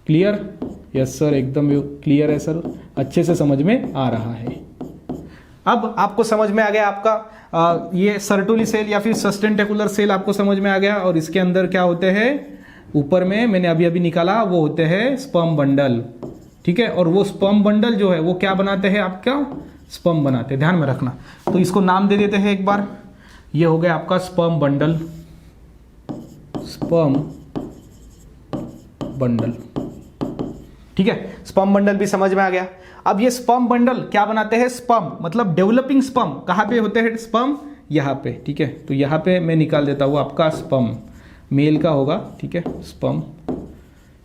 Clear? Yes sir, एकदम क्लियर है सर, अच्छे से समझ में आ रहा है। अब आपको समझ में आ गया आपका ये सर्टोली सेल या फिर सस्टेंटेकुलर सेल आपको समझ में आ गया। और इसके अंदर क्या होते हैं? ऊपर में मैंने अभी निकाला वो होते हैं स्पर्म बंडल। ठीक है, और वो स्पर्म बंडल जो है वो क्या बनाते हैं? आपका स्पर्म बनाते हैं। ध्यान में रखना। तो इसको नाम दे देते हैं एक बार। ये हो गया आपका स्पर्म बंडल। Sperm bundle. ठीक है, स्पर्म बंडल भी समझ में आ गया। अब ये स्पर्म बंडल क्या बनाते हैं? स्पर्म मतलब डेवलपिंग स्पर्म। कहां पे होते हैं स्पर्म? यहां पे। ठीक है, तो यहां पे मैं निकाल देता हूं आपका स्पर्म। मेल का होगा। ठीक है, स्पर्म।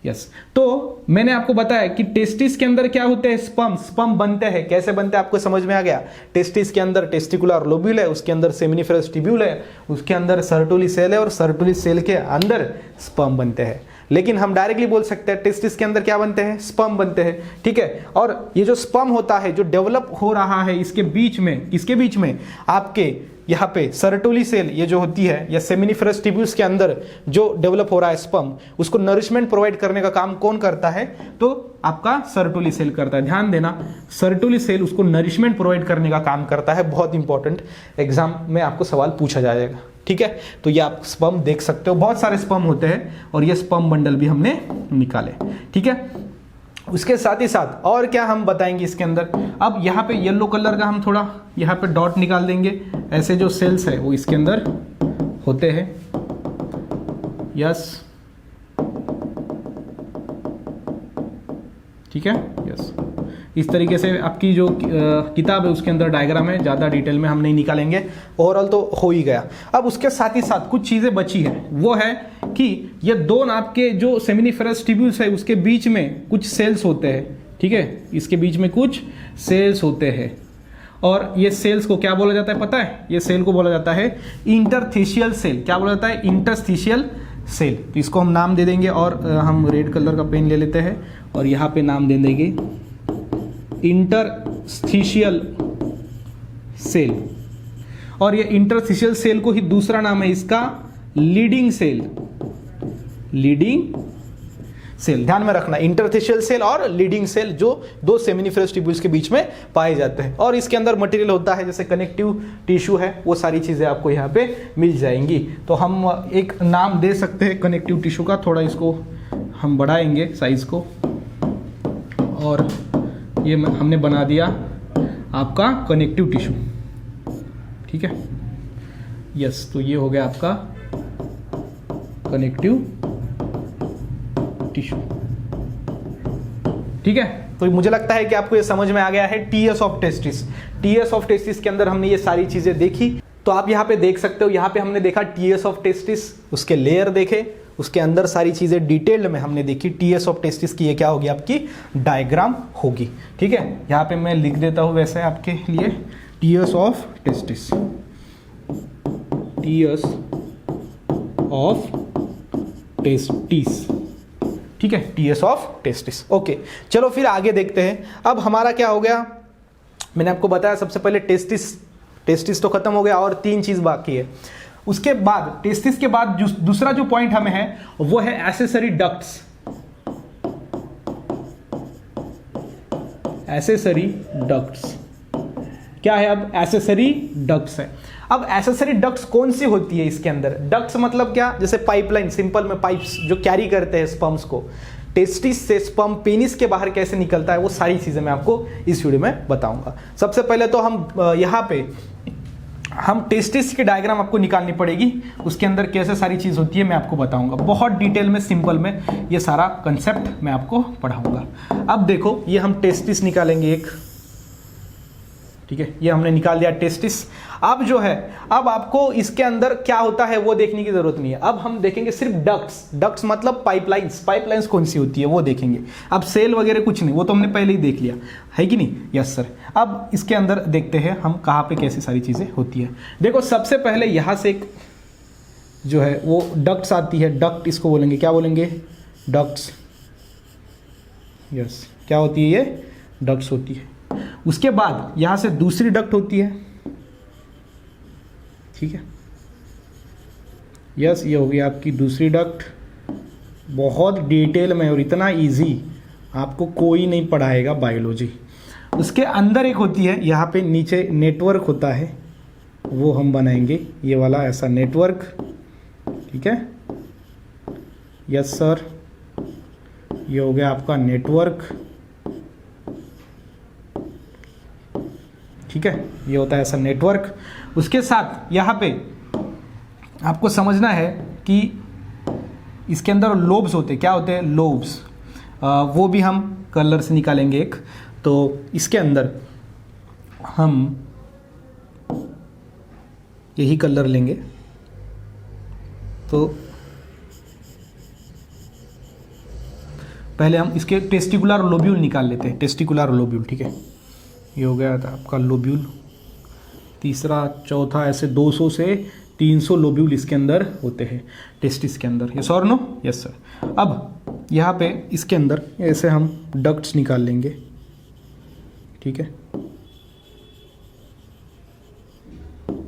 यस, तो मैंने आपको बताया कि टेस्टिस के अंदर क्या होते हैं? स्पर्म बनते हैं। कैसे बनते हैं आपको समझ में आ गया। टेस्टिस के अंदर टेस्टिकुलर लोब्यूल है, उसके अंदर सेमिनिफेरस ट्यूब्यूल है, उसके अंदर सर्टोली सेल है और सर्टोली सेल के अंदर स्पर्म बनते हैं। लेकिन हम डायरेक्टली बोल सकते हैं टेस्टिस के अंदर क्या बनते हैं? स्पर्म बनते हैं। ठीक है, और ये जो स्पर्म होता है जो डेवलप हो रहा है इसके बीच में, किसके बीच में? आपके यहाँ पे सर्टोली सेल ये जो होती है या सेमिनिफेरस ट्यूब्यूल्स के अंदर जो डेवलप हो रहा है स्पर्म, उसको नरिशमेंट प्रोवाइड करने का काम कौन करता है? तो आपका सर्टोली सेल करता है। ध्यान देना, सर्टोली सेल उसको नरिशमेंट प्रोवाइड करने का काम करता है। बहुत इंपॉर्टेंट, एग्जाम में आपको सवाल पूछा जाएगा। ठीक है, तो ये आप स्पर्म देख सकते हो। बहुत सारे स्पर्म होते हैं और ये स्पर्म बंडल भी हमने निकाले। ठीक है, उसके साथ ही साथ और क्या हम बताएंगे इसके अंदर? अब यहाँ पे येलो कलर का हम थोड़ा यहाँ पे डॉट निकाल देंगे। ऐसे जो सेल्स है वो इसके अंदर होते हैं। यस, ठीक है। यस, इस तरीके से आपकी जो किताब है उसके अंदर डायग्राम है। ज़्यादा डिटेल में हम नहीं निकालेंगे, ओवरऑल तो हो ही गया। अब उसके साथ ही साथ कुछ चीज़ें बची है, वो है कि ये दोनों आपके जो सेमिनिफेरस ट्यूब्यूल्स है उसके बीच में कुछ सेल्स होते हैं। ठीक है, इसके बीच में कुछ सेल्स होते हैं और ये सेल्स को क्या बोला जाता है पता है? ये सेल को बोला जाता है इंटरस्टिशियल सेल। क्या बोला जाता है? Interstitial cell. तो इसको हम नाम दे देंगे और हम रेड कलर का पेन ले लेते हैं और यहाँ पे नाम दे देंगे इंटरस्टिशियल सेल। और ये इंटरस्टिशियल सेल को ही दूसरा नाम है इसका लीडिंग सेल। लीडिंग सेल, ध्यान में रखना, इंटरस्टिशियल सेल और लीडिंग सेल जो दो सेमिनिफेरस ट्यूब्यूल्स के बीच में पाए जाते हैं। और इसके अंदर मटेरियल होता है जैसे कनेक्टिव टिश्यू है, वो सारी चीजें आपको यहाँ पे मिल जाएंगी। तो हम एक नाम दे सकते हैं कनेक्टिव टिश्यू का। थोड़ा इसको हम बढ़ाएंगे साइज को, और ये हमने बना दिया आपका कनेक्टिव टिश्यू। ठीक है, यस, तो ये हो गया आपका कनेक्टिव टिश्यू। ठीक है, तो मुझे लगता है कि आपको ये समझ में आ गया है TS of testis. TS of testis के अंदर हमने ये सारी चीजें देखी। तो आप यहाँ पे देख सकते हो, यहाँ पे हमने देखा टीएस ऑफ टेस्टिस, उसके लेयर देखे, उसके अंदर सारी चीजें डिटेल्ड में हमने देखी। टीएस ऑफ टेस्टिस की ये क्या होगी, आपकी डायग्राम होगी। ठीक है, यहाँ पे मैं लिख देता हूँ वैसे आपके लिए, TS of testis, TS of testis. ठीक है, टीएस ऑफ टेस्टिस। ओके, चलो फिर आगे देखते हैं। अब हमारा क्या हो गया, मैंने आपको बताया सबसे पहले टेस्टिस तो खत्म हो गया, और 3 चीज बाकी है। उसके बाद टेस्टिस के बाद दूसरा जो पॉइंट हमें है वो है एसेसरी डक्ट्स। एसेसरी डक्ट्स क्या है, अब एसेसरी डक्ट्स है। अब एसेसरी डक्ट्स कौन सी होती है इसके अंदर? डक्ट्स मतलब क्या, जैसे पाइपलाइन, सिंपल में पाइप्स जो कैरी करते हैं स्पर्म्स को, टेस्टिस से स्पर्म पेनिस के बाहर कैसे निकलता है, वो सारी चीजें मैं आपको इस वीडियो में बताऊंगा। सबसे पहले तो हम यहाँ पे टेस्टिस की डायग्राम आपको निकालनी पड़ेगी, उसके अंदर कैसे सारी चीज होती है मैं आपको बताऊंगा। बहुत डिटेल में, सिंपल में ये सारा कंसेप्ट मैं आपको पढ़ाऊंगा। अब देखो, ये हम टेस्टिस निकालेंगे एक। ठीक है, ये हमने निकाल दिया टेस्टिस। अब जो है, अब आपको इसके अंदर क्या होता है वो देखने की जरूरत नहीं है। अब हम देखेंगे सिर्फ डक्ट्स। डक्ट्स मतलब पाइपलाइंस। पाइपलाइंस कौन सी होती है वो देखेंगे। अब सेल वगैरह कुछ नहीं, वो तो हमने पहले ही देख लिया है कि नहीं। Yes sir. अब इसके अंदर देखते हैं हम कहाँ पे कैसी सारी चीजें होती है। देखो, सबसे पहले यहां से एक जो है वो डक्ट्स आती है। डक्ट इसको बोलेंगे, क्या बोलेंगे, डक्ट्स। यस, क्या होती है ये, डक्ट्स होती है। उसके बाद यहां से दूसरी डक्ट होती है। ठीक है, यस, ये हो गई आपकी दूसरी डक्ट। बहुत डिटेल में और इतना इजी आपको कोई नहीं पढ़ाएगा बायोलॉजी। उसके अंदर एक होती है, यहाँ पे नीचे नेटवर्क होता है, वो हम बनाएंगे ये वाला ऐसा नेटवर्क। ठीक है, यस सर, ये हो गया आपका नेटवर्क। ठीक है, ये होता है ऐसा नेटवर्क। उसके साथ यहाँ पे आपको समझना है कि इसके अंदर लोब्स होते हैं। क्या होते हैं, लोब्स। वो भी हम कलर से निकालेंगे एक। तो इसके अंदर हम यही कलर लेंगे। तो पहले हम इसके टेस्टिकुलर लोब्यूल निकाल लेते हैं। टेस्टिकुलर लोब्यूल, ठीक है, ये हो गया था आपका लोब्यूल। तीसरा, चौथा, ऐसे 200 से 300 लोब्यूल इसके अंदर होते हैं टेस्टिस के अंदर। यस और नो? Yes sir. अब यहाँ पे इसके अंदर ऐसे हम डक्ट्स निकाल लेंगे। ठीक है,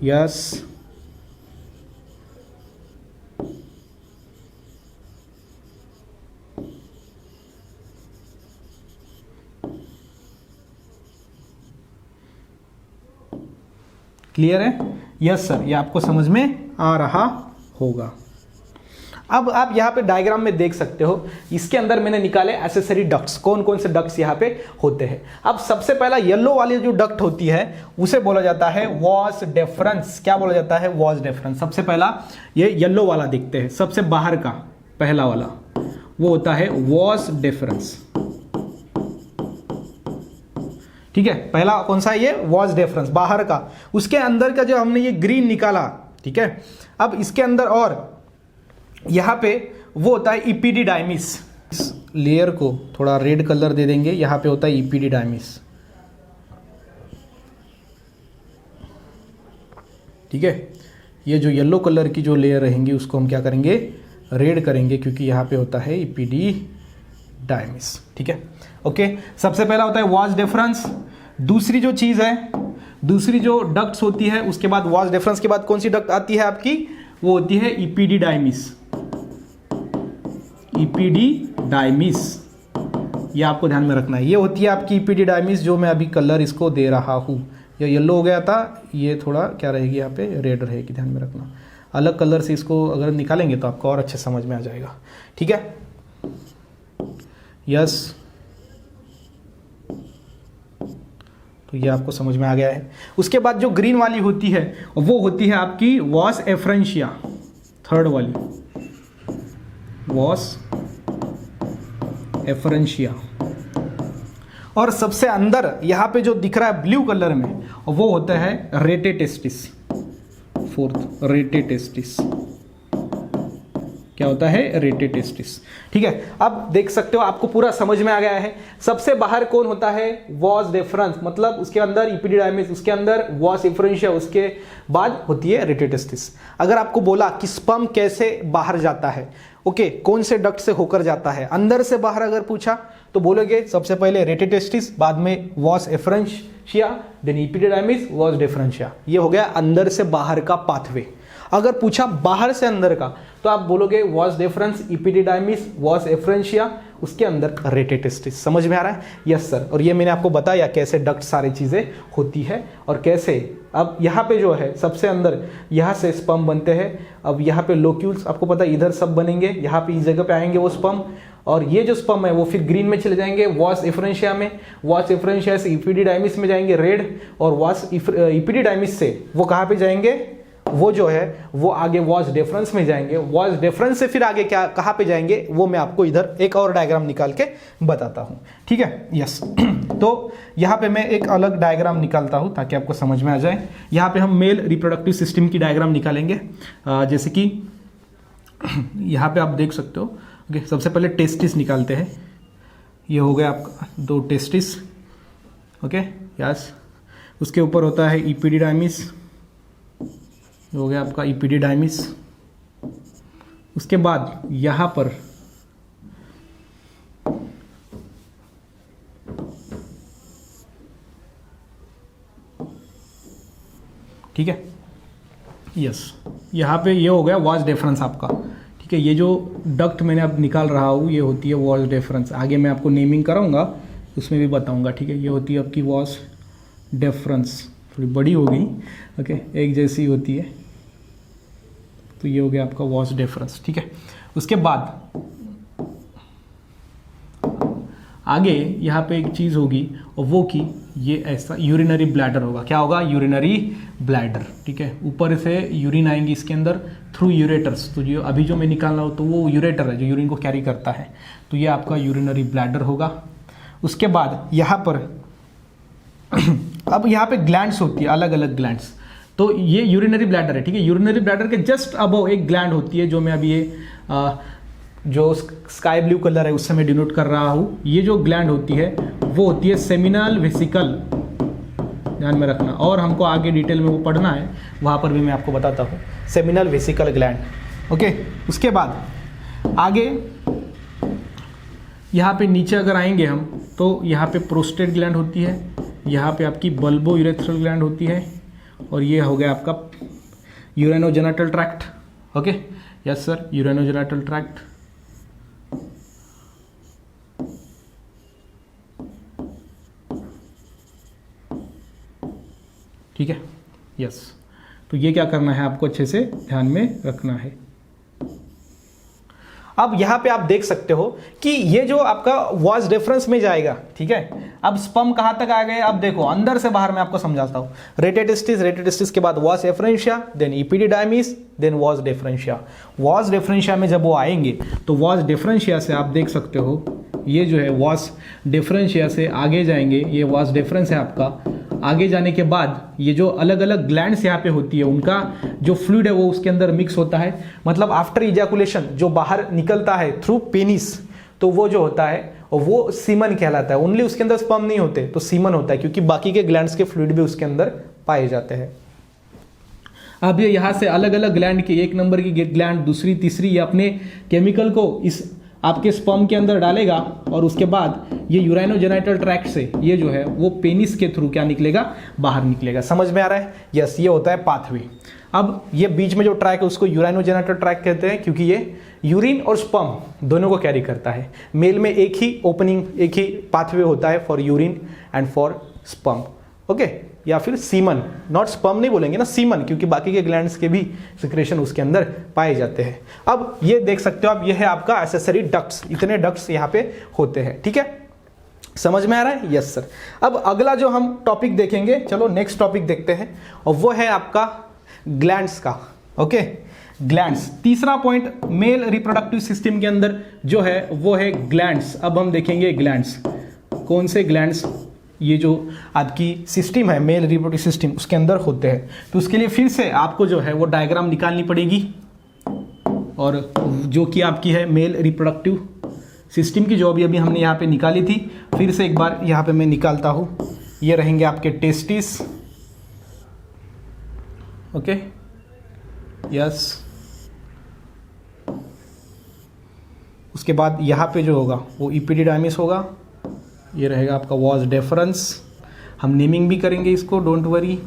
यस, क्लियर है? यस सर, ये आपको समझ में आ रहा होगा। अब आप यहाँ पे डायग्राम में देख सकते हो, इसके अंदर मैंने निकाले एसेसरी डक्ट्स। कौन कौन से डक्ट्स यहाँ पे होते हैं। अब सबसे पहला येलो वाली जो डक्ट होती है उसे बोला जाता है वॉस डेफरेंस। क्या बोला जाता है, वॉस डेफरेंस। सबसे पहला ये येलो वाला देखते हैं, सबसे बाहर का पहला वाला, वो होता है वॉस डेफरेंस। ठीक है, पहला कौन सा है, ये वॉस डेफरेंस, बाहर का। उसके अंदर का जो हमने ये ग्रीन निकाला, ठीक है, अब इसके अंदर और यहां पे वो होता है इपीडिडाइमिस। इस लेयर को थोड़ा रेड कलर दे देंगे, यहां पे होता है इपीडिडाइमिस। ठीक है, ये जो येलो कलर की जो लेयर रहेंगी उसको हम क्या करेंगे, रेड करेंगे, क्योंकि यहां पे होता है इपीडिडाइमिस। ठीक है, ओके। सबसे पहला होता है वॉस डेफरेंस। दूसरी जो चीज है, दूसरी जो डक्ट्स होती है, उसके बाद वॉस डेफरेंस के बाद कौन सी डक्ट आती है आपकी, वो होती है इपीडिडाइमिस। इपीडिडाइमिस, ये आपको ध्यान में रखना है, ये होती है आपकी इपीडिडाइमिस, जो मैं अभी कलर इसको दे रहा हूं। ये येलो हो गया था, ये थोड़ा क्या रहेगी यहाँ पे, रेड रहेगी, ध्यान में रखना। अलग कलर से इसको अगर निकालेंगे तो आपको और अच्छे समझ में आ जाएगा। ठीक है, यस, तो ये आपको समझ में आ गया है। उसके बाद जो ग्रीन वाली होती है वो होती है आपकी वॉस एफ्रेंशिया, थर्ड वाली वॉस एफ्रेंशिया। और सबसे अंदर यहाँ पे जो दिख रहा है ब्लू कलर में वो होता है रेटेटेस्टिस, फोर्थ रेटेटेस्टिस। क्या होता है? रेटेटेस्टिस। ठीक है, अब देख सकते हो आपको पूरा समझ में आ गया है। सबसे बाहर कौन होता है? वॉस डेफरेंस, मतलब उसके अंदर इपिडिडाइमिस, उसके अंदर वॉस एफ्रेंशिया, उसके बाद होती है रेटेटेस्टिस। अगर आपको बोला कि स्पर्म कैसे बाहर जाता है, ओके, कौन से डक्ट से होकर जाता है, अंदर से बाहर अगर पूछा तो बोलोगे सबसे पहले रेटेटेस्टिस, बाद में वॉस एफ्रेंशिया, देन इपिडिडाइमिस, वॉस डेफरेंशिया। ये हो गया अंदर से बाहर का पाथवे। अगर पूछा बाहर से अंदर का तो आप बोलोगे वॉस डेफरेंस, इपिडिडाइमिस, वॉस एफ्रेंशिया, उसके अंदर रेटेटेस्टिस। समझ में आ रहा है? Yes sir. और ये मैंने आपको बताया कैसे डक्ट सारी चीजें होती है और कैसे। अब यहाँ पे जो है सबसे अंदर यहाँ से स्पर्म बनते हैं। अब यहाँ पे लोक्यूल्स आपको पता है इधर सब बनेंगे, यहाँ पे इस जगह पे आएंगे वो स्पर्म, और ये जो स्पर्म है वो फिर ग्रीन में चले जाएंगे वॉस एफ्रेंशिया में, वॉस एफ्रेंशिया से इपिडिडाइमिस में जाएंगे रेड, और वॉस इपिडिडाइमिस से वो कहाँ पे जाएंगे? वो जो है वो आगे वॉस डेफरेंस में जाएंगे, वॉस डेफरेंस से फिर आगे क्या कहाँ पे जाएंगे वो मैं आपको इधर एक और डायग्राम निकाल के बताता हूँ। ठीक है, यस। तो यहाँ पे मैं एक अलग डायग्राम निकालता हूँ ताकि आपको समझ में आ जाए। यहाँ पे हम मेल रिप्रोडक्टिव सिस्टम की डायग्राम निकालेंगे, जैसे कि यहाँ पे आप देख सकते हो। ओके, सबसे पहले टेस्टिस निकालते हैं। ये हो गया आपका 2 टेस्टिस। Okay, yes. उसके ऊपर होता है इपिडिडाइमिस, हो गया आपका इपिडिडाइमिस। उसके बाद यहां पर ठीक है, यस, यहां पे ये हो गया वॉस डेफरेंस आपका। ठीक है, ये जो डक्ट मैंने अब निकाल रहा हूं ये होती है वॉस डेफरेंस। आगे मैं आपको नेमिंग कराऊंगा उसमें भी बताऊंगा। ठीक है, ये होती है आपकी वॉस डेफरेंस, थोड़ी बड़ी हो गई, ओके, एक जैसी होती है। तो ये हो गया आपका वॉस डेफरेंस। ठीक है, उसके बाद आगे यहाँ पे एक चीज़ होगी और वो कि ये ऐसा यूरिनरी ब्लैडर होगा। क्या होगा? Urinary bladder. ठीक है, ऊपर से यूरिन आएंगी इसके अंदर थ्रू यूरेटर्स। तो जो अभी जो मैं निकाल रहा हूँ तो वो यूरेटर है जो यूरिन को कैरी करता है। तो ये आपका यूरिनरी ब्लैडर होगा। उसके बाद यहाँ पर अब यहाँ पे ग्लैंड्स होती है, अलग अलग ग्लैंड्स। तो ये यूरिनरी ब्लैडर है। ठीक है, यूरिनरी ब्लैडर के जस्ट अबव एक ग्लैंड होती है जो मैं अभी ये जो स्काई ब्लू कलर है उससे मैं डिनोट कर रहा हूँ। ये जो ग्लैंड होती है वो होती है सेमिनल वेसिकल, ध्यान में रखना। और हमको आगे डिटेल में वो पढ़ना है, वहाँ पर भी मैं आपको बताता हूँ। Seminal vesicle gland. ओके, उसके बाद आगे यहाँ पे नीचे अगर आएंगे हम तो यहाँ पे प्रोस्टेट ग्लैंड होती है, यहाँ पे आपकी बल्बो यूरेथ्रल ग्लैंड होती है, और ये हो गया आपका urinogenital tract. Okay, yes sir, urinogenital tract. ठीक है, यस। तो ये क्या करना है आपको अच्छे से ध्यान में रखना है। अब यहाँ पे आप देख सकते हो कि ये जो आपका वॉस डेफरेंस में जाएगा। ठीक है, अब स्पर्म कहाँ तक आ गए? अब देखो अंदर से बाहर मैं आपको समझाता हूँ। रेटेटेस्टिस, रेटेटेस्टिस के बाद vas efferentia, then epididymis, then vas deferentia. Vas deferentia में जब वो आएंगे तो वॉस डेफरेंशिया से आप देख सकते हो ये जो है वॉस डेफरेंशिया से आगे जाएंगे। ये वॉस डेफरेंस है आपका। आगे जाने के बाद ये जो अलग अलग ग्लैंड्स यहाँ पे होती है उनका जो फ्लूइड है वो उसके अंदर मिक्स होता है। मतलब आफ्टर इजैकुलेशन जो बाहर निकलता है थ्रू पेनिस, तो वो जो होता है वो सीमन कहलाता है। ओनली उसके अंदर स्पर्म नहीं होते तो सीमन होता है, क्योंकि बाकी के ग्लैंड्स के फ्लूइड भी उसके अंदर पाए जाते हैं। अब ये यहाँ से अलग अलग ग्लैंड की, एक नंबर की ग्लैंड, दूसरी, तीसरी, ये अपने केमिकल को इस आपके स्पर्म के अंदर डालेगा और उसके बाद ये यूराइनोजेनिटल ट्रैक्ट से ये जो है वो पेनिस के थ्रू क्या निकलेगा? बाहर निकलेगा। समझ में आ रहा है? यस, ये होता है पाथवे। अब ये बीच में जो ट्रैक है उसको यूराइनोजेनिटल ट्रैक्ट कहते हैं, क्योंकि ये यूरिन और स्पर्म दोनों को कैरी करता है। मेल में एक ही ओपनिंग, एक ही पाथवे होता है for urine and for sperm. Okay, या फिर सीमन, नॉट स्पर्म नहीं बोलेंगे ना, सीमन, क्योंकि बाकी के ग्लैंड्स के भी सिक्रेशन उसके अंदर पाए जाते हैं। अब ये देख सकते हो आप, ये है आपका एक्सेसरी डक्ट्स, इतने डक्ट्स यहाँ पे होते हैं। ठीक है, समझ में आ रहा है? Yes sir. अब अगला जो हम टॉपिक देखेंगे, चलो नेक्स्ट टॉपिक देखते हैं, और वो है आपका ग्लैंड्स का। ओके, ग्लैंड्स, तीसरा पॉइंट मेल रिप्रोडक्टिव सिस्टम के अंदर जो है वो है ग्लैंड्स। अब हम देखेंगे ग्लैंड्स, कौन से ग्लैंड्स ये जो आपकी सिस्टम है मेल रिप्रोडक्टिव सिस्टम उसके अंदर होते हैं। तो उसके लिए फिर से आपको जो है वो डायग्राम निकालनी पड़ेगी, और जो कि आपकी है मेल रिप्रोडक्टिव सिस्टम की, जो अभी हमने यहाँ पे निकाली थी, फिर से एक बार यहाँ पे मैं निकालता हूँ। ये रहेंगे आपके टेस्टिस, ओके, यस। उसके बाद यहाँ पे जो होगा वो इपिडिडाइमिस होगा, ये रहेगा आपका वॉज डेफरेंस। हम नेमिंग भी करेंगे इसको, डोंट वरी,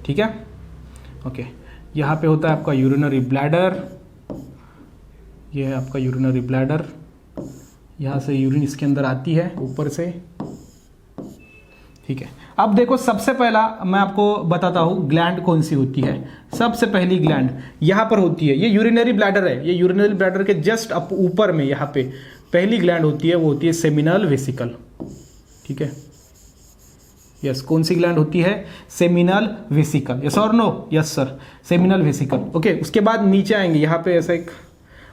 ठीक है, ओके। यहाँ पे होता है आपका यूरिनरी ब्लैडर, ये है आपका यूरिनरी ब्लैडर, यहाँ से यूरिन इसके अंदर आती है ऊपर से, ठीक है। अब देखो, सबसे पहला मैं आपको बताता हूँ ग्लैंड कौन सी होती है। सबसे पहली ग्लैंड यहाँ पर होती है, ये यूरिनरी ब्लैडर है, ये यूरिनरी ब्लैडर के जस्ट अप ऊपर में यहाँ पे पहली ग्लैंड होती है, वो होती है सेमिनल वेसिकल, ठीक है, यस। कौन सी ग्लैंड होती है? सेमिनल वेसिकल, यस और no? Yes sir, seminal vesicle, okay. उसके बाद नीचे आएंगे, यहाँ पे ऐसा एक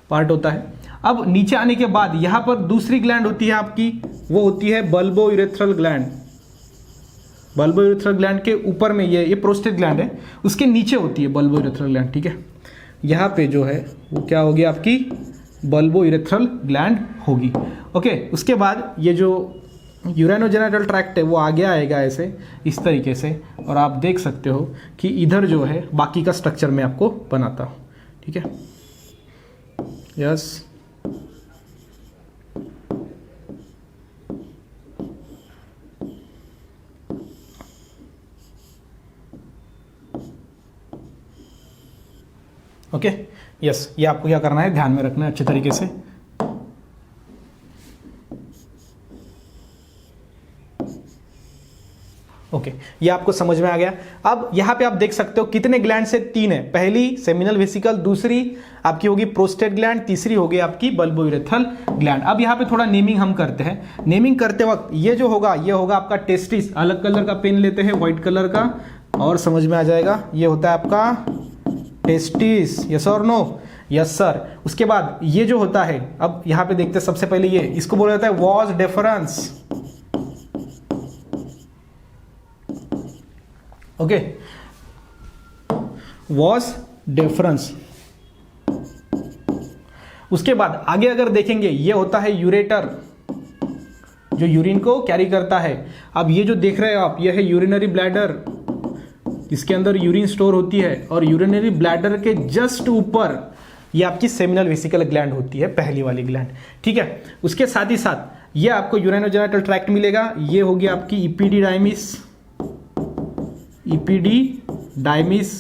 पार्ट होता है। अब नीचे आने के बाद यहाँ पर दूसरी ग्लैंड होती है आपकी, वो होती है bulbo urethral gland. Bulbo urethral gland के ऊपर में ये प्रोस्टेट ग्लैंड है, उसके नीचे होती है बल्बो यूरेथ्रल ग्लैंड, ठीक है। यहाँ पे जो है वो क्या होगी आपकी? बल्बो यूरेथ्रल ग्लैंड होगी, ओके। उसके बाद ये जो यूरेनोजेनिटल ट्रैक्ट है वो आगे आएगा ऐसे, इस तरीके से, और आप देख सकते हो कि इधर जो है बाकी का स्ट्रक्चर मैं आपको बनाता हूँ, ठीक है, यस। ओके, यस, ये आपको क्या करना है, ध्यान में रखना है अच्छे तरीके से। ओके, ये आपको समझ में आ गया। अब यहां पे आप देख सकते हो कितने ग्लैंड से? 3 है। पहली सेमिनल वेसिकल, दूसरी आपकी होगी प्रोस्टेट ग्लैंड, तीसरी होगी आपकी बल्बो यूरेथ्रल ग्लैंड। अब यहाँ पे थोड़ा नेमिंग हम करते हैं। नेमिंग करते वक्त ये जो होगा, ये होगा आपका टेस्टिस। अलग कलर का पेन लेते हैं, व्हाइट कलर का, और समझ में आ जाएगा। ये होता है आपका टेस्टिस, यस और नो? Yes sir. उसके बाद ये जो होता है, अब यहाँ पे देखते हैं, सबसे पहले ये, इसको बोला जाता है was deference, okay, was deference. उसके बाद आगे अगर देखेंगे, ये होता है यूरेटर, जो यूरिन को कैरी करता है। अब ये जो देख रहे हो आप, ये है यूरिनरी ब्लैडर, इसके अंदर यूरिन स्टोर होती है, और यूरिनरी ब्लैडर के जस्ट ऊपर ये आपकी सेमिनल वेसिकल ग्लैंड होती है, पहली वाली ग्लैंड, ठीक है। उसके साथ ही साथ ये आपको यूरेनोजेनिटल ट्रैक्ट मिलेगा, ये होगी आपकी इपिडिडाइमिस, इपिडिडाइमिस,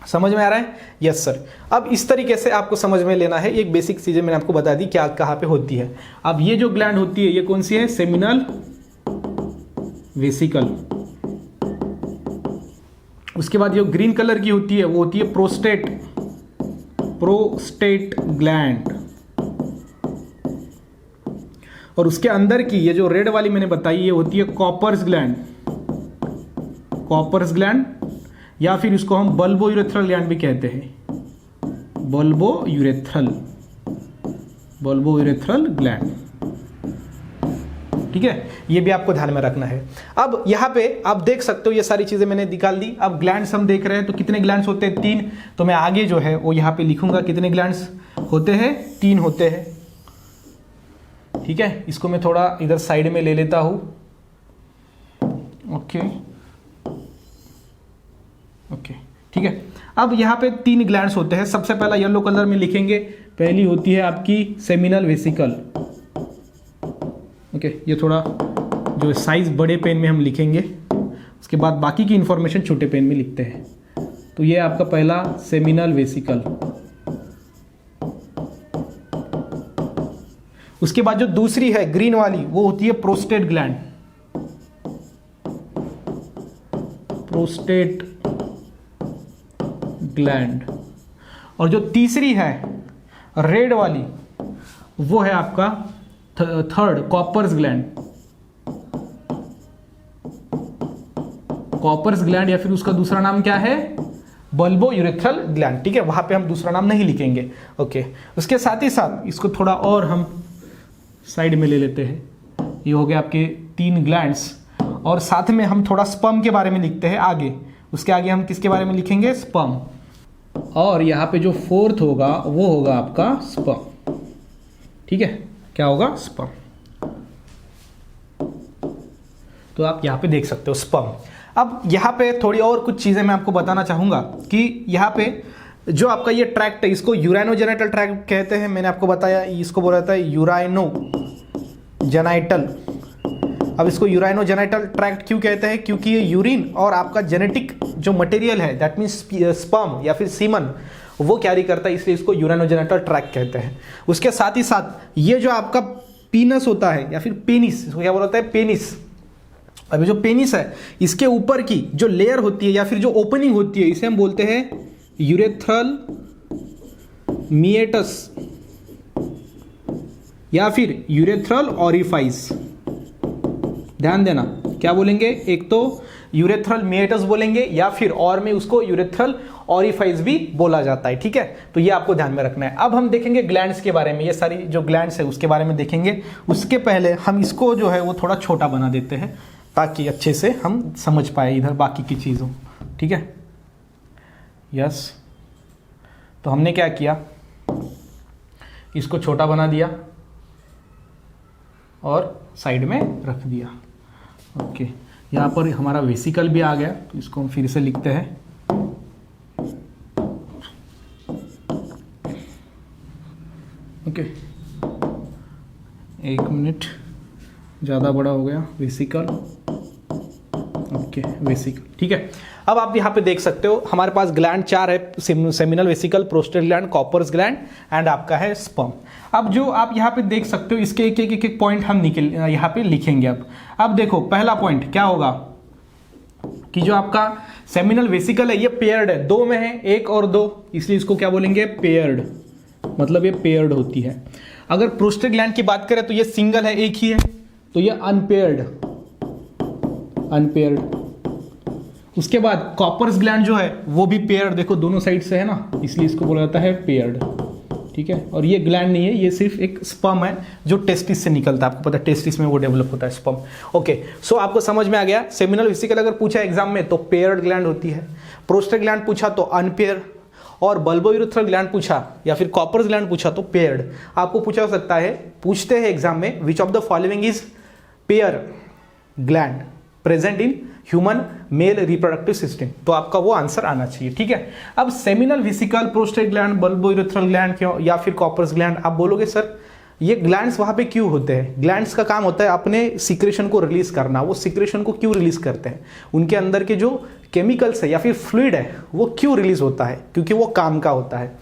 समझ में आ रहा है? Yes sir. अब इस तरीके से आपको समझ में लेना है, एक बेसिक चीजें मैंने आपको बता दी क्या कहाँ पे होती है। अब ये जो ग्लैंड होती है, ये कौन सी है? Seminal vesicle. उसके बाद ये ग्रीन कलर की होती है, वो होती है प्रोस्टेट, प्रोस्टेट ग्लैंड। और उसके अंदर की ये जो रेड वाली मैंने बताई, ये होती है कॉपर्स ग्लैंड, कॉपर्स ग्लैंड, या फिर इसको हम बल्बो यूरेथ्रल ग्लैंड भी कहते हैं, bulbo urethral, bulbo urethral gland, ठीक है। ये भी आपको ध्यान में रखना है। अब यहाँ पे आप देख सकते हो, ये सारी चीजें मैंने निकाल दी। अब ग्लैंड्स हम देख रहे हैं, तो कितने ग्लैंड्स होते हैं? 3। तो मैं आगे जो है वो यहाँ पे लिखूंगा कितने ग्लैंड्स होते हैं, 3 होते हैं, ठीक है। इसको मैं थोड़ा इधर साइड में ले लेता हूं, ओके ओके, ठीक है। अब यहाँ पे 3 ग्लैंड्स होते हैं। सबसे पहला येलो कलर में लिखेंगे, पहली होती है आपकी सेमिनल वेसिकल, ओके। ये थोड़ा जो साइज बड़े पेन में हम लिखेंगे, उसके बाद बाकी की इंफॉर्मेशन छोटे पेन में लिखते हैं। तो ये आपका पहला सेमिनल वेसिकल। उसके बाद जो दूसरी है ग्रीन वाली वो होती है प्रोस्टेट ग्लैंड, प्रोस्टेट ग्लैंड। और जो तीसरी है रेड वाली वो है आपका third Cowper's gland, Cowper's gland या फिर उसका दूसरा नाम क्या है, बल्बो यूरेथ्रल ग्लैंड। ठीक है, वहां पे हम दूसरा नाम नहीं लिखेंगे। ओके, उसके साथ ही साथ इसको थोड़ा और हम साइड में ले लेते हैं। ये हो गए आपके 3 ग्लैंड्स, और साथ में हम थोड़ा स्पर्म के बारे में लिखते हैं आगे। उसके आगे हम किसके बारे में लिखेंगे, स्पर्म। और यहाँ पे जो फोर्थ होगा वो होगा आपका स्पर्म। ठीक है, क्या होगा, स्पर्म। तो आप यहाँ पे देख सकते हो स्पर्म। अब यहाँ पे थोड़ी और कुछ चीज़ें मैं आपको बताना चाहूँगा कि यहाँ पे जो आपका ये ट्रैक्ट है इसको यूराइनोजेनिटल ट्रैक्ट कहते हैं। मैंने आपको बताया इसको बोला जाता है यूराइनोजेनिटल। अब इसको यूराइनोजेनिटल ट्रैक्ट क्यों कहते हैं, क्योंकि ये यूरिन और आपका जेनेटिक जो मटेरियल है दैट मीन्स स्पर्म या फिर सीमन वो कैरी करता है, इसलिए इसको यूराइनोजेनिटल ट्रैक्ट कहते हैं। उसके साथ ही साथ ये जो आपका पीनस होता है या फिर पेनिस, इसको क्या बोला जाता है, पेनिस। अभी जो पेनिस है इसके ऊपर की जो लेयर होती है या फिर जो ओपनिंग होती है इसे हम बोलते हैं यूरेथ्रल मिएटस या फिर यूरेथ्रल ऑरिफाइस। ध्यान देना, क्या बोलेंगे, एक तो यूरेथ्रल मिएटस बोलेंगे या फिर और में उसको यूरेथ्रल ऑरिफाइस भी बोला जाता है। ठीक है, तो ये आपको ध्यान में रखना है। अब हम देखेंगे ग्लैंड्स के बारे में, ये सारी जो ग्लैंड्स है उसके बारे में देखेंगे। उसके पहले हम इसको जो है वो थोड़ा छोटा बना देते हैं ताकि अच्छे से हम समझ पाए इधर बाकी की चीज़ों। ठीक है, यस। तो हमने क्या किया, इसको छोटा बना दिया और साइड में रख दिया। ओके, यहाँ पर हमारा वेसिकल भी आ गया, तो इसको हम फिर से लिखते हैं। ओके, 1 मिनट, ज़्यादा बड़ा हो गया वेसिकल। Okay, vesicle. ठीक है, अब आप यहाँ पे देख सकते हो हमारे पास ग्लैंड 4 है, seminal vesicle, prostate gland, Cowper's gland and आपका है स्पर्म। अब जो आप यहाँ पे देख सकते हो इसके एक पॉइंट हम यहाँ पे लिखेंगे। अब देखो पहला पॉइंट क्या होगा कि जो आपका सेमिनल वेसिकल है ये पेयर्ड है, 2 में है, 1 और 2, इसलिए इसको क्या बोलेंगे, पेयर्ड। मतलब ये पेयर्ड होती है। अगर प्रोस्टेट ग्लैंड की बात करें तो ये सिंगल है, एक ही है, तो ये अनपेयर्ड। उसके बाद कॉपर्स ग्लैंड जो है वो भी पेयर्ड, देखो दोनों साइड से है ना, इसलिए इसको बोला जाता है पेयर्ड। ठीक है, और ये ग्लैंड नहीं है, ये सिर्फ एक स्पर्म है जो टेस्टिस से निकलता है। आपको पता है टेस्टिस में वो डेवलप होता है स्पर्म। ओके, सो आपको समझ में आ गया। सेमिनल वेसिकल अगर पूछा एग्जाम में तो पेयर्ड ग्लैंड होती है, प्रोस्टेट ग्लैंड पूछा तो अनपेयर्ड, और बल्बोयूरेथ्रल ग्लैंड पूछा या फिर कॉपर्स ग्लैंड पूछा तो पेयर्ड। आपको पूछा हो सकता है, पूछते हैं एग्जाम में, विच of the following is pair gland present in human male reproductive system, तो आपका वो आंसर आना चाहिए। ठीक है, अब seminal vesicle, prostate gland, bulbourethral gland क्यों या फिर कॉपर्स ग्लैंड, आप बोलोगे सर ये ग्लैंड्स वहां पे क्यों होते हैं। ग्लैंड्स का काम होता है अपने सिक्रेशन को रिलीज करना। वो सिक्रेशन को क्यों रिलीज करते हैं, उनके अंदर के जो केमिकल्स है या फिर फ्लूइड है वो क्यों रिलीज होता है, क्योंकि वो काम का होता है।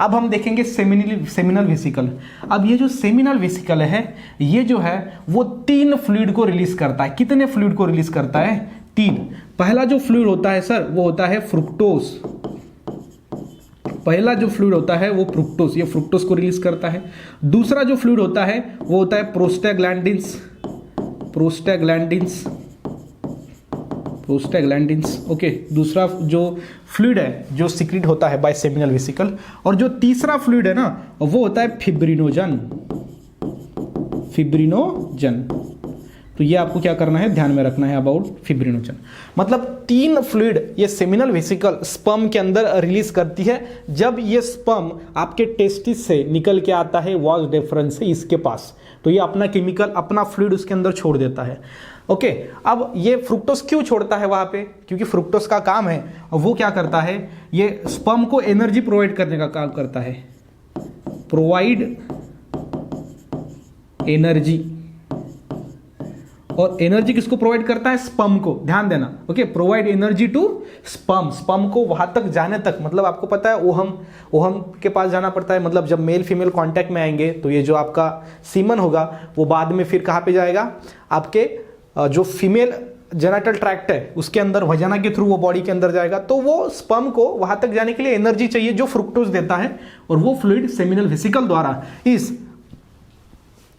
अब हम देखेंगे सेमिनल वेसिकल। अब ये जो सेमिनल वेसिकल है ये जो है वो 3 फ्लूइड को रिलीज करता है। कितने फ्लूइड को रिलीज करता है, 3। पहला जो फ्लूइड होता है सर वो होता है फ्रुक्टोज। पहला जो फ्लूइड होता है वो फ्रुक्टोज, ये फ्रुक्टोज को रिलीज करता है। दूसरा जो फ्लूइड होता है वो होता है प्रोस्टाग्लैंडिन्स। ओके, दूसरा जो फ्लूइड है जो सिक्रीट होता है बाय सेमिनल वेसिकल। और जो तीसरा फ्लूइड है ना वो होता है फिब्रिनोजन। तो ये आपको क्या करना है, ध्यान में रखना है अबाउट फिब्रिनोजन। मतलब 3 फ्लूइड ये सेमिनल वेसिकल स्पर्म के अंदर रिलीज करती है। जब ये स्पर्म आपके टेस्टिस से निकल के आता है वाज डिफरेंस से इसके पास, तो ये अपना केमिकल, अपना फ्लूइड उसके अंदर छोड़ देता है। ओके, अब ये फ्रुक्टोज क्यों छोड़ता है वहां पे, क्योंकि फ्रुक्टोज का काम है वो क्या करता है, ये स्पर्म को एनर्जी प्रोवाइड करने का काम करता है। प्रोवाइड एनर्जी और एनर्जी किसको प्रोवाइड करता है? स्पर्म को। ध्यान देना, okay, provide energy to sperm. Sperm को वहां तक जाने तक, मतलब आपको पता है ओहम, ओहम के पास जाना पड़ता है। मतलब जब मेल फीमेल कांटेक्ट में आएंगे तो ये जो आपका सीमन होगा वो बाद में फिर कहाँ पे जाएगा? आपके जो फीमेल जेनिटल ट्रैक्ट है उसके अंदर, वजाना के थ्रू वो बॉडी के अंदर जाएगा। तो वो स्पर्म को वहां तक जाने के लिए एनर्जी चाहिए जो फ्रुक्टोज देता है, और वो फ्लूइड सेमिनल वेसिकल द्वारा इस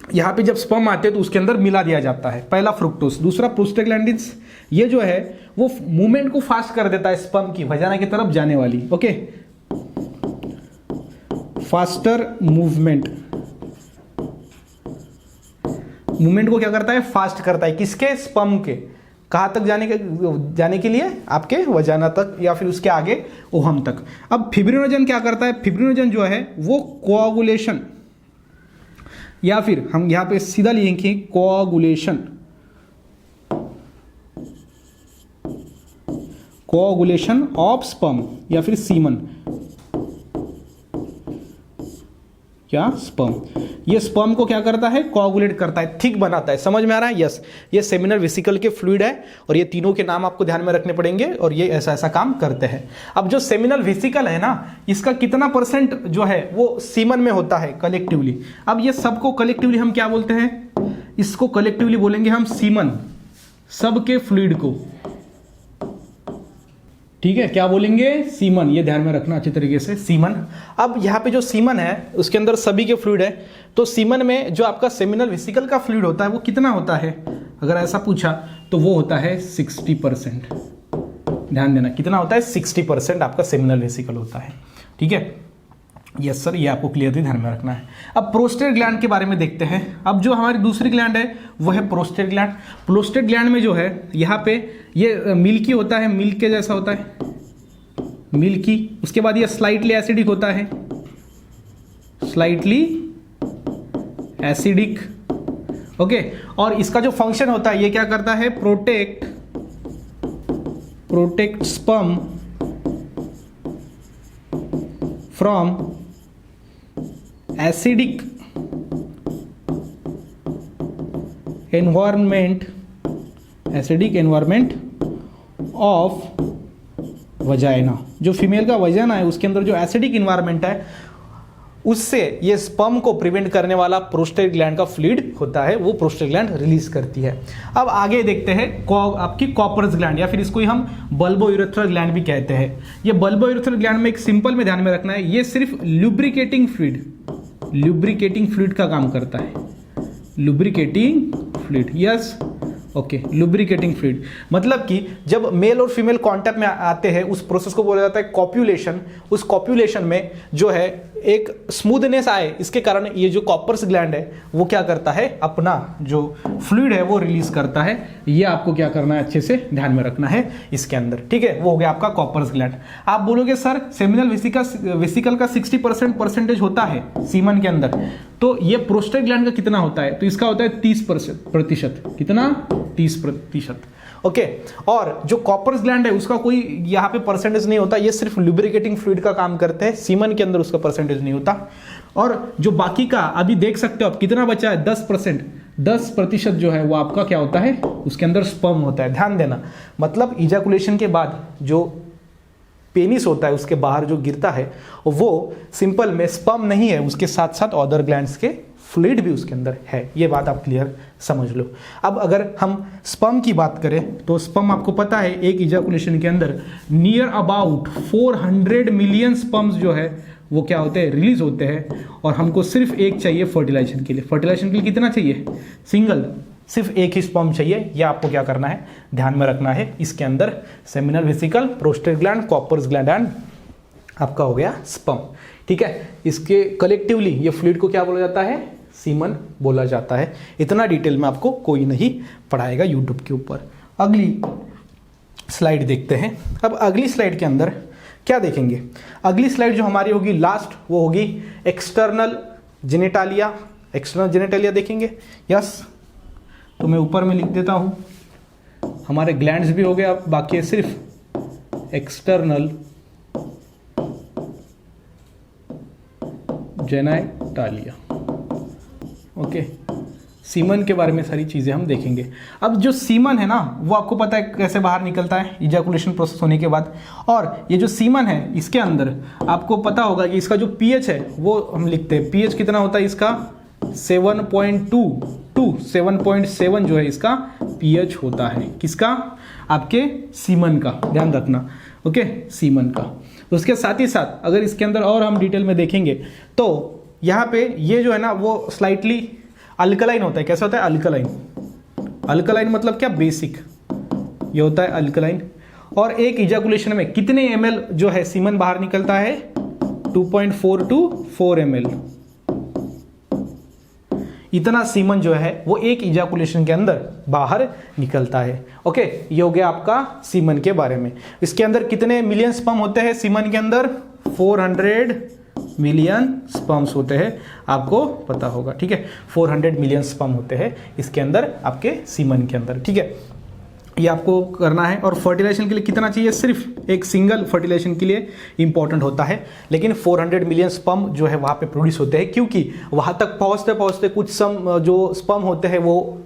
यहां पे जब स्पर्म आते हैं तो उसके अंदर मिला दिया जाता है। पहला फ्रुक्टोज, दूसरा प्रोस्टाग्लैंडिन्स, ये जो है वो मूवमेंट को फास्ट कर देता है स्पर्म की वजाना की तरफ जाने वाली, ओके, फास्टर मूवमेंट। मूवमेंट को क्या करता है? फास्ट करता है। किसके? स्पर्म के। कहां तक जाने के लिए? आपके वजाना तक या फिर उसके आगे ओहम तक। अब फिब्रिनोजन क्या करता है? फिब्रिनोजन जो है वो कोआगुलेशन, या फिर हम यहां पे सीधा लिखेंगे कोआगुलेशन, कोआगुलेशन ऑफ स्पर्म या फिर सीमन, क्या? स्पर्म। ये स्पर्म को क्या करता है? कोआगुलेट करता है, थिक बनाता है। समझ में आ रहा है? यस, ये सेमिनल वेसिकल के फ्लूइड है, और ये तीनों के नाम आपको ध्यान में रखने पड़ेंगे, और ये ऐसा ऐसा काम करते हैं। अब जो सेमिनल वेसिकल है ना, इसका कितना परसेंट जो है वो सीमन में होता है कलेक्टिवली? अब ये सबको कलेक्टिवली हम क्या बोलते हैं? इसको कलेक्टिवली बोलेंगे हम सीमन, सबके फ्लूइड को, ठीक है, क्या बोलेंगे? सीमन। ये ध्यान में रखना अच्छी तरीके से, सीमन। अब यहाँ पे जो सीमन है उसके अंदर सभी के फ्लूइड है, तो सीमन में जो आपका सेमिनल वेसिकल का फ्लूइड होता है वो कितना होता है? अगर ऐसा पूछा तो वो होता है 60%। ध्यान देना, कितना होता है? 60% आपका सेमिनल वेसिकल होता है, ठीक है। यस सर, ये आपको क्लियरली ध्यान में रखना है। अब प्रोस्टेट ग्लैंड के बारे में देखते हैं। अब जो हमारी दूसरी ग्लैंड है वो है प्रोस्टेट ग्लैंड। प्रोस्टेट ग्लैंड में जो है यहाँ पे ये मिल्की होता है, मिल्क के जैसा होता है, मिल्की। उसके बाद ये स्लाइटली एसिडिक होता है, स्लाइटली एसिडिक, ओके। और इसका जो फंक्शन होता है, ये क्या करता है? Protect sperm from acidic environment, acidic environment of vagina. जो फीमेल का वजाइना है उसके अंदर जो एसिडिक एनवायरमेंट है उससे ये स्पर्म को प्रिवेंट करने वाला प्रोस्टेट ग्लैंड का फ्लूइड होता है, वो प्रोस्टेट ग्लैंड रिलीज करती है। अब आगे देखते हैं आपकी कॉपर्स ग्लैंड, या फिर इसको ही हम बल्बोयूरेथ्रल ग्लैंड भी कहते हैं। ये बल्बोयूरेथ्रल ग्लैंड में एक सिंपल में ध्यान में रखना है, ये सिर्फ लुब्रिकेटिंग फ्लूइड का काम करता है। Lubricating fluid, yes, okay, lubricating fluid. मतलब कि जब मेल और फीमेल कांटेक्ट में आते हैं उस प्रोसेस को बोला जाता है कॉप्यूलेशन। उस कॉप्यूलेशन में जो है एक स्मूथनेस आए, इसके कारण ये जो कॉपर्स ग्लैंड है वो क्या करता है? अपना जो फ्लूइड है वो रिलीज करता है। ये आपको क्या करना है? अच्छे से ध्यान में रखना है इसके अंदर, ठीक है। वो हो गया आपका कॉपर्स ग्लैंड। आप बोलोगे सर सेमिनल वेसिकल का 60% परसेंटेज होता है सीमन के अंदर, तो ये प्रोस्टेट ग्लैंड का कितना होता है? तो इसका होता है 30%। कितना? 30%, ओके। और जो कॉपर्स ग्लैंड है उसका कोई यहाँ पे परसेंटेज नहीं होता, ये सिर्फ लुब्रिकेटिंग फ्लूइड का काम करते हैं, सीमन के अंदर उसका परसेंटेज नहीं होता। और जो बाकी का अभी देख सकते हो आप कितना बचा है? 10% जो है वो आपका क्या होता है? उसके अंदर स्पर्म होता है। ध्यान देना, मतलब इजैकुलेशन के बाद जो पेनिस होता है उसके बाहर जो गिरता है वो सिंपल में स्पर्म नहीं है, उसके साथ साथ अदर ग्लैंड्स के फ्लूइड भी उसके अंदर है। ये बात आप क्लियर समझ लो। अब अगर हम स्पर्म की बात करें तो स्पर्म आपको पता है एक इजैकुलेशन के अंदर नियर अबाउट 400 मिलियन स्पर्म्स जो है वो क्या होते हैं? रिलीज होते हैं। और हमको सिर्फ एक चाहिए फर्टिलाइजेशन के लिए। फर्टिलाइजेशन के लिए कितना चाहिए? सिंगल, सिर्फ एक ही स्पर्म चाहिए। यह आपको क्या करना है? ध्यान में रखना है। इसके अंदर seminal vesicle, prostate gland, Cowper's gland and आपका हो गया स्पर्म, ठीक है। इसके कलेक्टिवली ये फ्लूइड को क्या बोला जाता है? सीमन बोला जाता है। इतना डिटेल में आपको कोई नहीं पढ़ाएगा यूट्यूब के ऊपर। अगली स्लाइड देखते हैं। अब अगली स्लाइड के अंदर क्या देखेंगे? अगली स्लाइड जो हमारी होगी लास्ट, वो होगी एक्सटर्नल जेनिटालिया। एक्सटर्नल जेनिटालिया देखेंगे, यस। तो मैं ऊपर में लिख देता हूं, हमारे ग्लैंड्स भी हो गए, अब बाकी है सिर्फ एक्सटर्नल जेनिटालिया, ओके। सीमन के बारे में सारी चीज़ें हम देखेंगे। अब जो सीमन है ना, वो आपको पता है कैसे बाहर निकलता है इजैकुलेशन प्रोसेस होने के बाद। और ये जो सीमन है इसके अंदर आपको पता होगा कि इसका जो पीएच है वो हम लिखते हैं, पीएच कितना होता है इसका 7.7 जो है इसका पीएच होता है। किसका? आपके सीमन का, ध्यान रखना। ओके, सीमन का। उसके साथ ही साथ अगर इसके अंदर और हम डिटेल में देखेंगे तो यहाँ पे ये जो है ना वो स्लाइटली अल्कलाइन होता है। कैसा होता है? अल्कलाइन। अल्कलाइन मतलब क्या? बेसिक। ये होता है अल्कलाइन। और एक इजैकुलेशन में कितने ml जो है सीमन बाहर निकलता है? 2.4 to 4 ml। इतना सीमन जो है वो एक इजैकुलेशन के अंदर बाहर निकलता है। ओके, ये हो गया आपका सीमन के बारे में। इसके अंदर कितने मिलियन स्पर्म होते हैं सीमन के अंदर? 400 मिलियन स्पर्म्स होते हैं, आपको पता होगा। ठीक है, 400 मिलियन स्पर्म होते हैं इसके अंदर, आपके सीमन के अंदर। ठीक है, ये आपको करना है। और फर्टिलाइजेशन के लिए कितना चाहिए? सिर्फ एक सिंगल फर्टिलाइजेशन के लिए इंपॉर्टेंट होता है, लेकिन 400 मिलियन स्पर्म जो है वहाँ पे प्रोड्यूस होते हैं, क्योंकि वहाँ तक पहुँचते पहुँचते कुछ जो स्पर्म होते हैं वो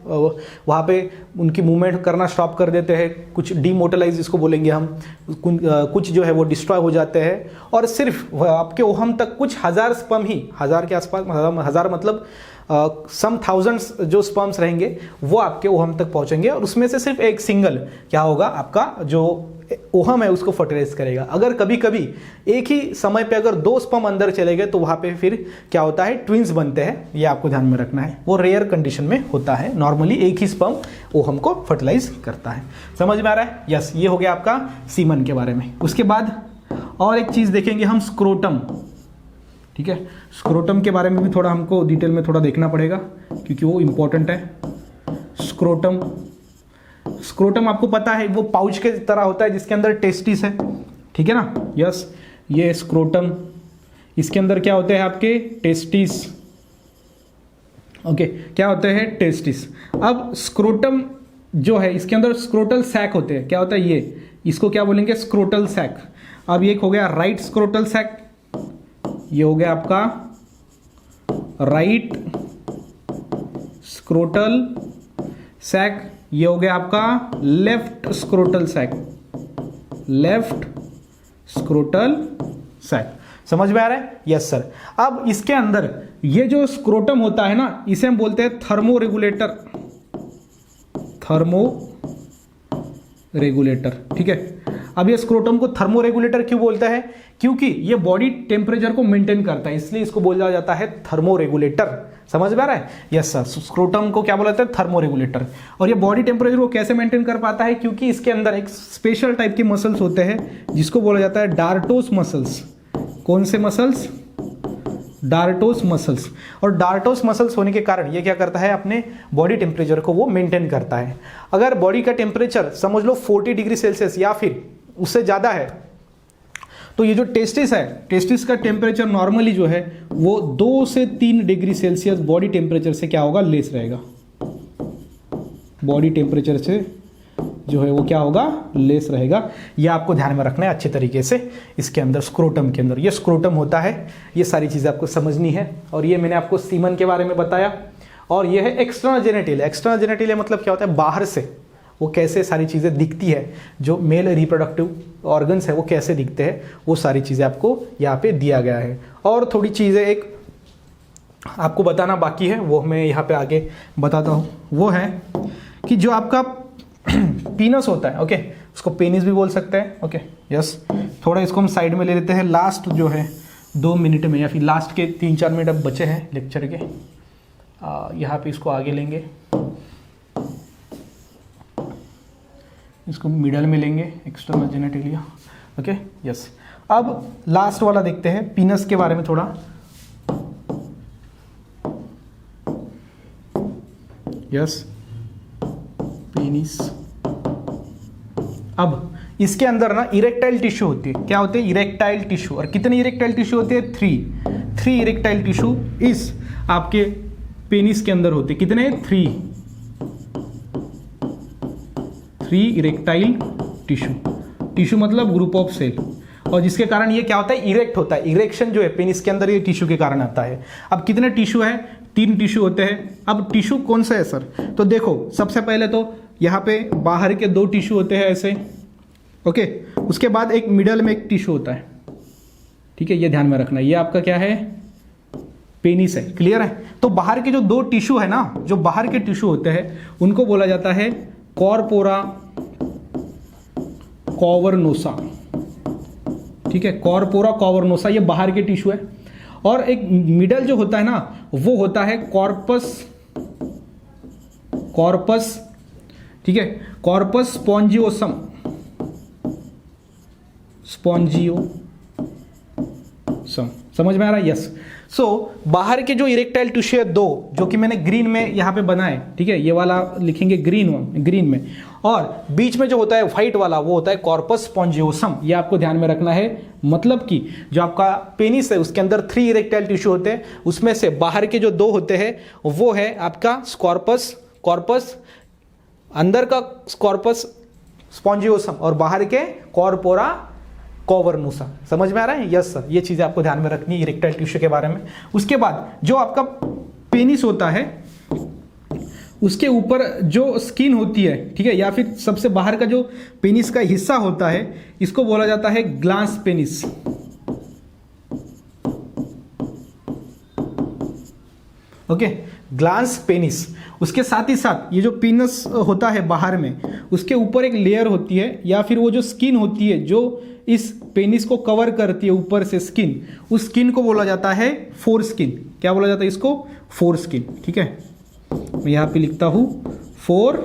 वहाँ पे उनकी मूवमेंट करना स्टॉप कर देते हैं, कुछ डीमोटलाइज इसको बोलेंगे हम, कुछ जो है वो डिस्ट्रॉय हो जाते हैं, और सिर्फ आपके ओहम तक कुछ हज़ार स्पर्म ही, हज़ार के आसपास, हज़ार मतलब सम थाउजेंड्स जो स्पर्म्स रहेंगे वो आपके ओहम तक पहुंचेंगे, और उसमें से सिर्फ एक सिंगल क्या होगा? आपका जो ओहम है उसको फर्टिलाइज करेगा। अगर कभी कभी एक ही समय पे अगर 2 स्पर्म अंदर चले गए तो वहां पे फिर क्या होता है? ट्विंस बनते हैं। ये आपको ध्यान में रखना है। वो रेयर कंडीशन में होता है, नॉर्मली एक ही स्पर्म ओहम को फर्टिलाइज करता है। समझ में आ रहा है? यस, ये हो गया आपका सीमन के बारे में। उसके बाद और एक चीज देखेंगे हम, स्क्रोटम। ठीक है, स्क्रोटम के बारे में भी थोड़ा हमको डिटेल में थोड़ा देखना पड़ेगा, क्योंकि वो इंपॉर्टेंट है। स्क्रोटम आपको पता है वो पाउच के तरह होता है जिसके अंदर टेस्टिस है। ठीक है ना? यस, ये स्क्रोटम, इसके अंदर क्या होते हैं? आपके टेस्टिस। ओके, क्या होते हैं? टेस्टिस। अब स्क्रोटम जो है इसके अंदर स्क्रोटल सैक होते हैं। क्या होता है ये? इसको क्या बोलेंगे? Scrotal sac. अब ये हो गया राइट स्क्रोटल सैक, ये हो गया आपका राइट स्क्रोटल सैक, ये हो गया आपका left scrotal sac, left scrotal sac. समझ में आ रहा है? Yes sir. अब इसके अंदर ये जो स्क्रोटम होता है ना, इसे हम बोलते हैं थर्मो रेगुलेटर। ठीक है, अब ये स्क्रोटम को थर्मो रेगुलेटर क्यों बोलता है? क्योंकि ये बॉडी टेम्परेचर को मेंटेन करता है, इसलिए इसको बोला जाता है थर्मो रेगुलेटर। समझ में आ रहा है? यस सर, स्क्रोटम को क्या बोला जाता है? Thermo regulator. और ये बॉडी टेम्परेचर को कैसे मेंटेन कर पाता है? क्योंकि इसके अंदर एक स्पेशल टाइप के मसल्स होते हैं जिसको बोला जाता है डार्टोस मसल्स। कौन से मसल्स? Dartos muscles. और डार्टोस मसल्स होने के कारण ये क्या करता है? अपने बॉडी टेम्परेचर को वो मेंटेन करता है। अगर बॉडी का टेम्परेचर समझ लो 40 डिग्री सेल्सियस या फिर उससे ज़्यादा है, तो ये जो टेस्टिस है, टेस्टिस का टेम्परेचर नॉर्मली जो है वो 2 से 3 डिग्री सेल्सियस बॉडी टेम्परेचर से क्या होगा? लेस रहेगा। बॉडी टेम्परेचर से जो है वो क्या होगा? लेस रहेगा। ये आपको ध्यान में रखना है अच्छे तरीके से। इसके अंदर स्क्रोटम के अंदर ये स्क्रोटम होता है, ये सारी चीज़ें आपको समझनी है। और ये मैंने आपको सीमन के बारे में बताया। और ये है एक्सटर्नल जेनिटलिया। एक्सटर्नल जेनिटलिया मतलब क्या होता है? बाहर से वो कैसे सारी चीज़ें दिखती है, जो मेल रिप्रोडक्टिव ऑर्गन्स है वो कैसे दिखते हैं, वो सारी चीज़ें आपको यहाँ पे दिया गया है। और थोड़ी चीज़ें एक आपको बताना बाकी है, वो मैं यहाँ पे आगे बताता हूँ। वो है कि जो आपका पीनस होता है, ओके, उसको पेनिस भी बोल सकते हैं। ओके, यस, थोड़ा इसको हम साइड में ले लेते हैं। लास्ट जो है 2 मिनट में या फिर लास्ट के 3-4 मिनट अब बचे हैं लेक्चर के, यहाँ पे इसको आगे लेंगे, इसको मिडल में लेंगे, एक्सटर्नल जेनिटलिया। Okay, yes. अब लास्ट वाला देखते हैं, पीनस के बारे में थोड़ा। Yes, penis. अब इसके अंदर ना इरेक्टाइल टिश्यू होती है। क्या होते हैं? Erectile tissue. और कितने इरेक्टाइल टिश्यू होते हैं? 3 इरेक्टाइल टिश्यू इस आपके पेनिस के अंदर होते हैं। कितने? 3 इरेक्टाइल टिश्यू मतलब ग्रुप ऑफ सेल, और जिसके कारण ये क्या होता है? इरेक्ट होता है। इरेक्शन जो है पेनिस के अंदर ये टिश्यू के कारण आता है। अब कितने टिश्यू है? 3 टिश्यू होते हैं। अब टिश्यू कौन सा है सर? तो देखो सबसे पहले तो यहाँ पे बाहर के 2 टिश्यू होते हैं ऐसे, ओके। उसके बाद एक मिडल में एक टिश्यू होता है, ठीक है, ये ध्यान में रखना। ये आपका क्या है? पेनिस है, क्लियर है। तो बाहर के जो 2 टिश्यू है ना, जो बाहर के टिश्यू होते हैं उनको बोला जाता है कॉर्पोरा कॉवर्नोसा, ठीक है, कॉर्पोरा कॉवर्नोसा, ये बाहर के टिश्यू है। और एक मिडल जो होता है ना, वो होता है कॉर्पस, ठीक है, कॉर्पस स्पॉन्जियोसम, समझ में आ रहा है? यस। सो बाहर के जो इरेक्टाइल टिश्यू है 2, जो कि मैंने ग्रीन में यहाँ पे बनाए, ठीक है, ये वाला लिखेंगे ग्रीन में, और बीच में जो होता है व्हाइट वाला वो होता है कॉर्पस स्पॉन्जियोसम। ये आपको ध्यान में रखना है। मतलब कि जो आपका पेनिस है उसके अंदर 3 इरेक्टाइल टिश्यू होते हैं, उसमें से बाहर के जो 2 होते हैं वो है आपका कॉर्पस, अंदर का कॉर्पस स्पॉन्जियोसम और बाहर के कॉर्पोरा कॉवर्नोसा। समझ में आ रहा है? Yes sir. ये चीज़ें आपको ध्यान में रखनी है इरेक्टाइल टिश्यू के बारे में। उसके बाद जो आपका पेनिस होता है उसके ऊपर जो स्किन होती है, ठीक है, या फिर सबसे बाहर का जो पेनिस का हिस्सा होता है, इसको बोला जाता है glans penis, okay, glans penis. उसके साथ ही साथ ये जो पेनिस होता है बाहर में, उसके ऊपर एक लेयर होती है या फिर वो जो स्किन होती है जो इस पेनिस को कवर करती है ऊपर से स्किन, उस स्किन को बोला जाता है फोर स्किन। क्या बोला जाता है इसको? फोर स्किन, ठीक है। मैं यहाँ पे लिखता हूँ फोर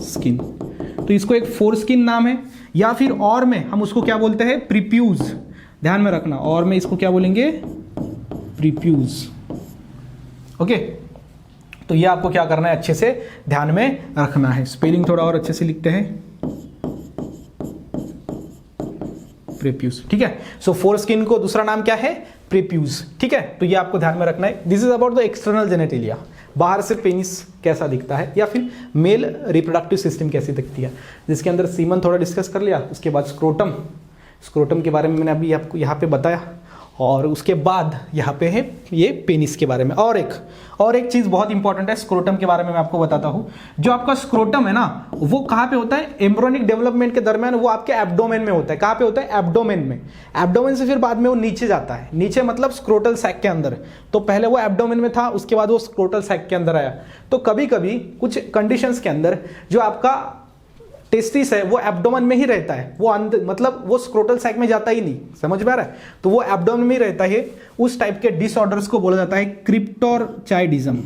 स्किन, तो इसको एक फोर स्किन नाम है। या फिर और में हम उसको क्या बोलते हैं? प्रीप्यूज। ध्यान में रखना, और में इसको क्या बोलेंगे? प्रीप्यूज, ओके। तो ये आपको क्या करना है? अच्छे से ध्यान में रखना है। स्पेलिंग थोड़ा और अच्छे से लिखते हैं, प्रीप्यूज, ठीक है। सो फोर स्किन को दूसरा नाम क्या है? प्रीप्यूज, ठीक है। तो ये आपको ध्यान में रखना है। This is about the external genitalia, बाहर से पेनिस कैसा दिखता है, या फिर मेल रिप्रोडक्टिव सिस्टम कैसी दिखती है, जिसके अंदर सीमन थोड़ा डिस्कस कर लिया। उसके बाद स्क्रोटम के बारे में मैंने अभी आपको यहाँ पे बताया, और उसके बाद यहाँ पे है ये पेनिस के बारे में। और एक चीज़ बहुत इंपॉर्टेंट है स्क्रोटम के बारे में, मैं आपको बताता हूँ। जो आपका स्क्रोटम है ना, वो कहाँ पे होता है? एम्ब्रियोनिक डेवलपमेंट के दरमियान वो आपके एब्डोमेन में होता है। कहाँ पे होता है? एब्डोमेन में। एब्डोमेन से फिर बाद में वो नीचे जाता है, नीचे मतलब स्क्रोटल सैक के अंदर। तो पहले वो एब्डोमेन में था, उसके बाद वो स्क्रोटल सैक के अंदर आया। तो कभी कभी कुछ कंडीशंस के अंदर जो आपका टेस्टिस है वो एब्डोमेन में ही रहता है, वो अंदर मतलब वो स्क्रोटल सैक में जाता ही नहीं। समझ में आ रहा है? तो वो एब्डोमेन में ही रहता है। उस टाइप के डिसऑर्डर्स को बोला जाता है क्रिप्टोरचाइडिज्म।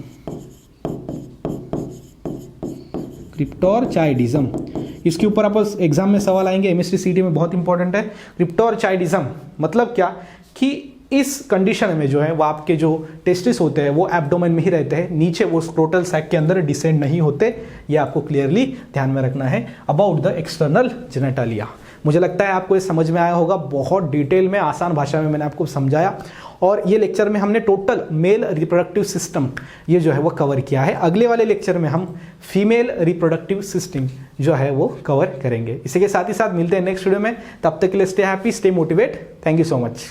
इसके ऊपर आप एग्जाम में सवाल आएंगे, एमएसटी सीटी में बहुत इंपॉर्टेंट है। क्रिप्टोरचाइडिज्म मतलब क्या? कि इस कंडीशन में जो है वो आपके जो टेस्टिस होते हैं वो एब्डोमेन में ही रहते हैं, नीचे वो स्क्रोटल सैक के अंदर डिसेंड नहीं होते। ये आपको क्लियरली ध्यान में रखना है अबाउट द एक्सटर्नल जेनेटालिया। मुझे लगता है आपको ये समझ में आया होगा, बहुत डिटेल में आसान भाषा में मैंने आपको समझाया। और ये लेक्चर में हमने टोटल मेल रिप्रोडक्टिव सिस्टम ये जो है वो कवर किया है। अगले वाले लेक्चर में हम फीमेल रिप्रोडक्टिव सिस्टम जो है वो कवर करेंगे। इसी के साथ ही साथ मिलते हैं नेक्स्ट वीडियो में। तब तक के लिए stay happy, stay motivate. Thank you so much.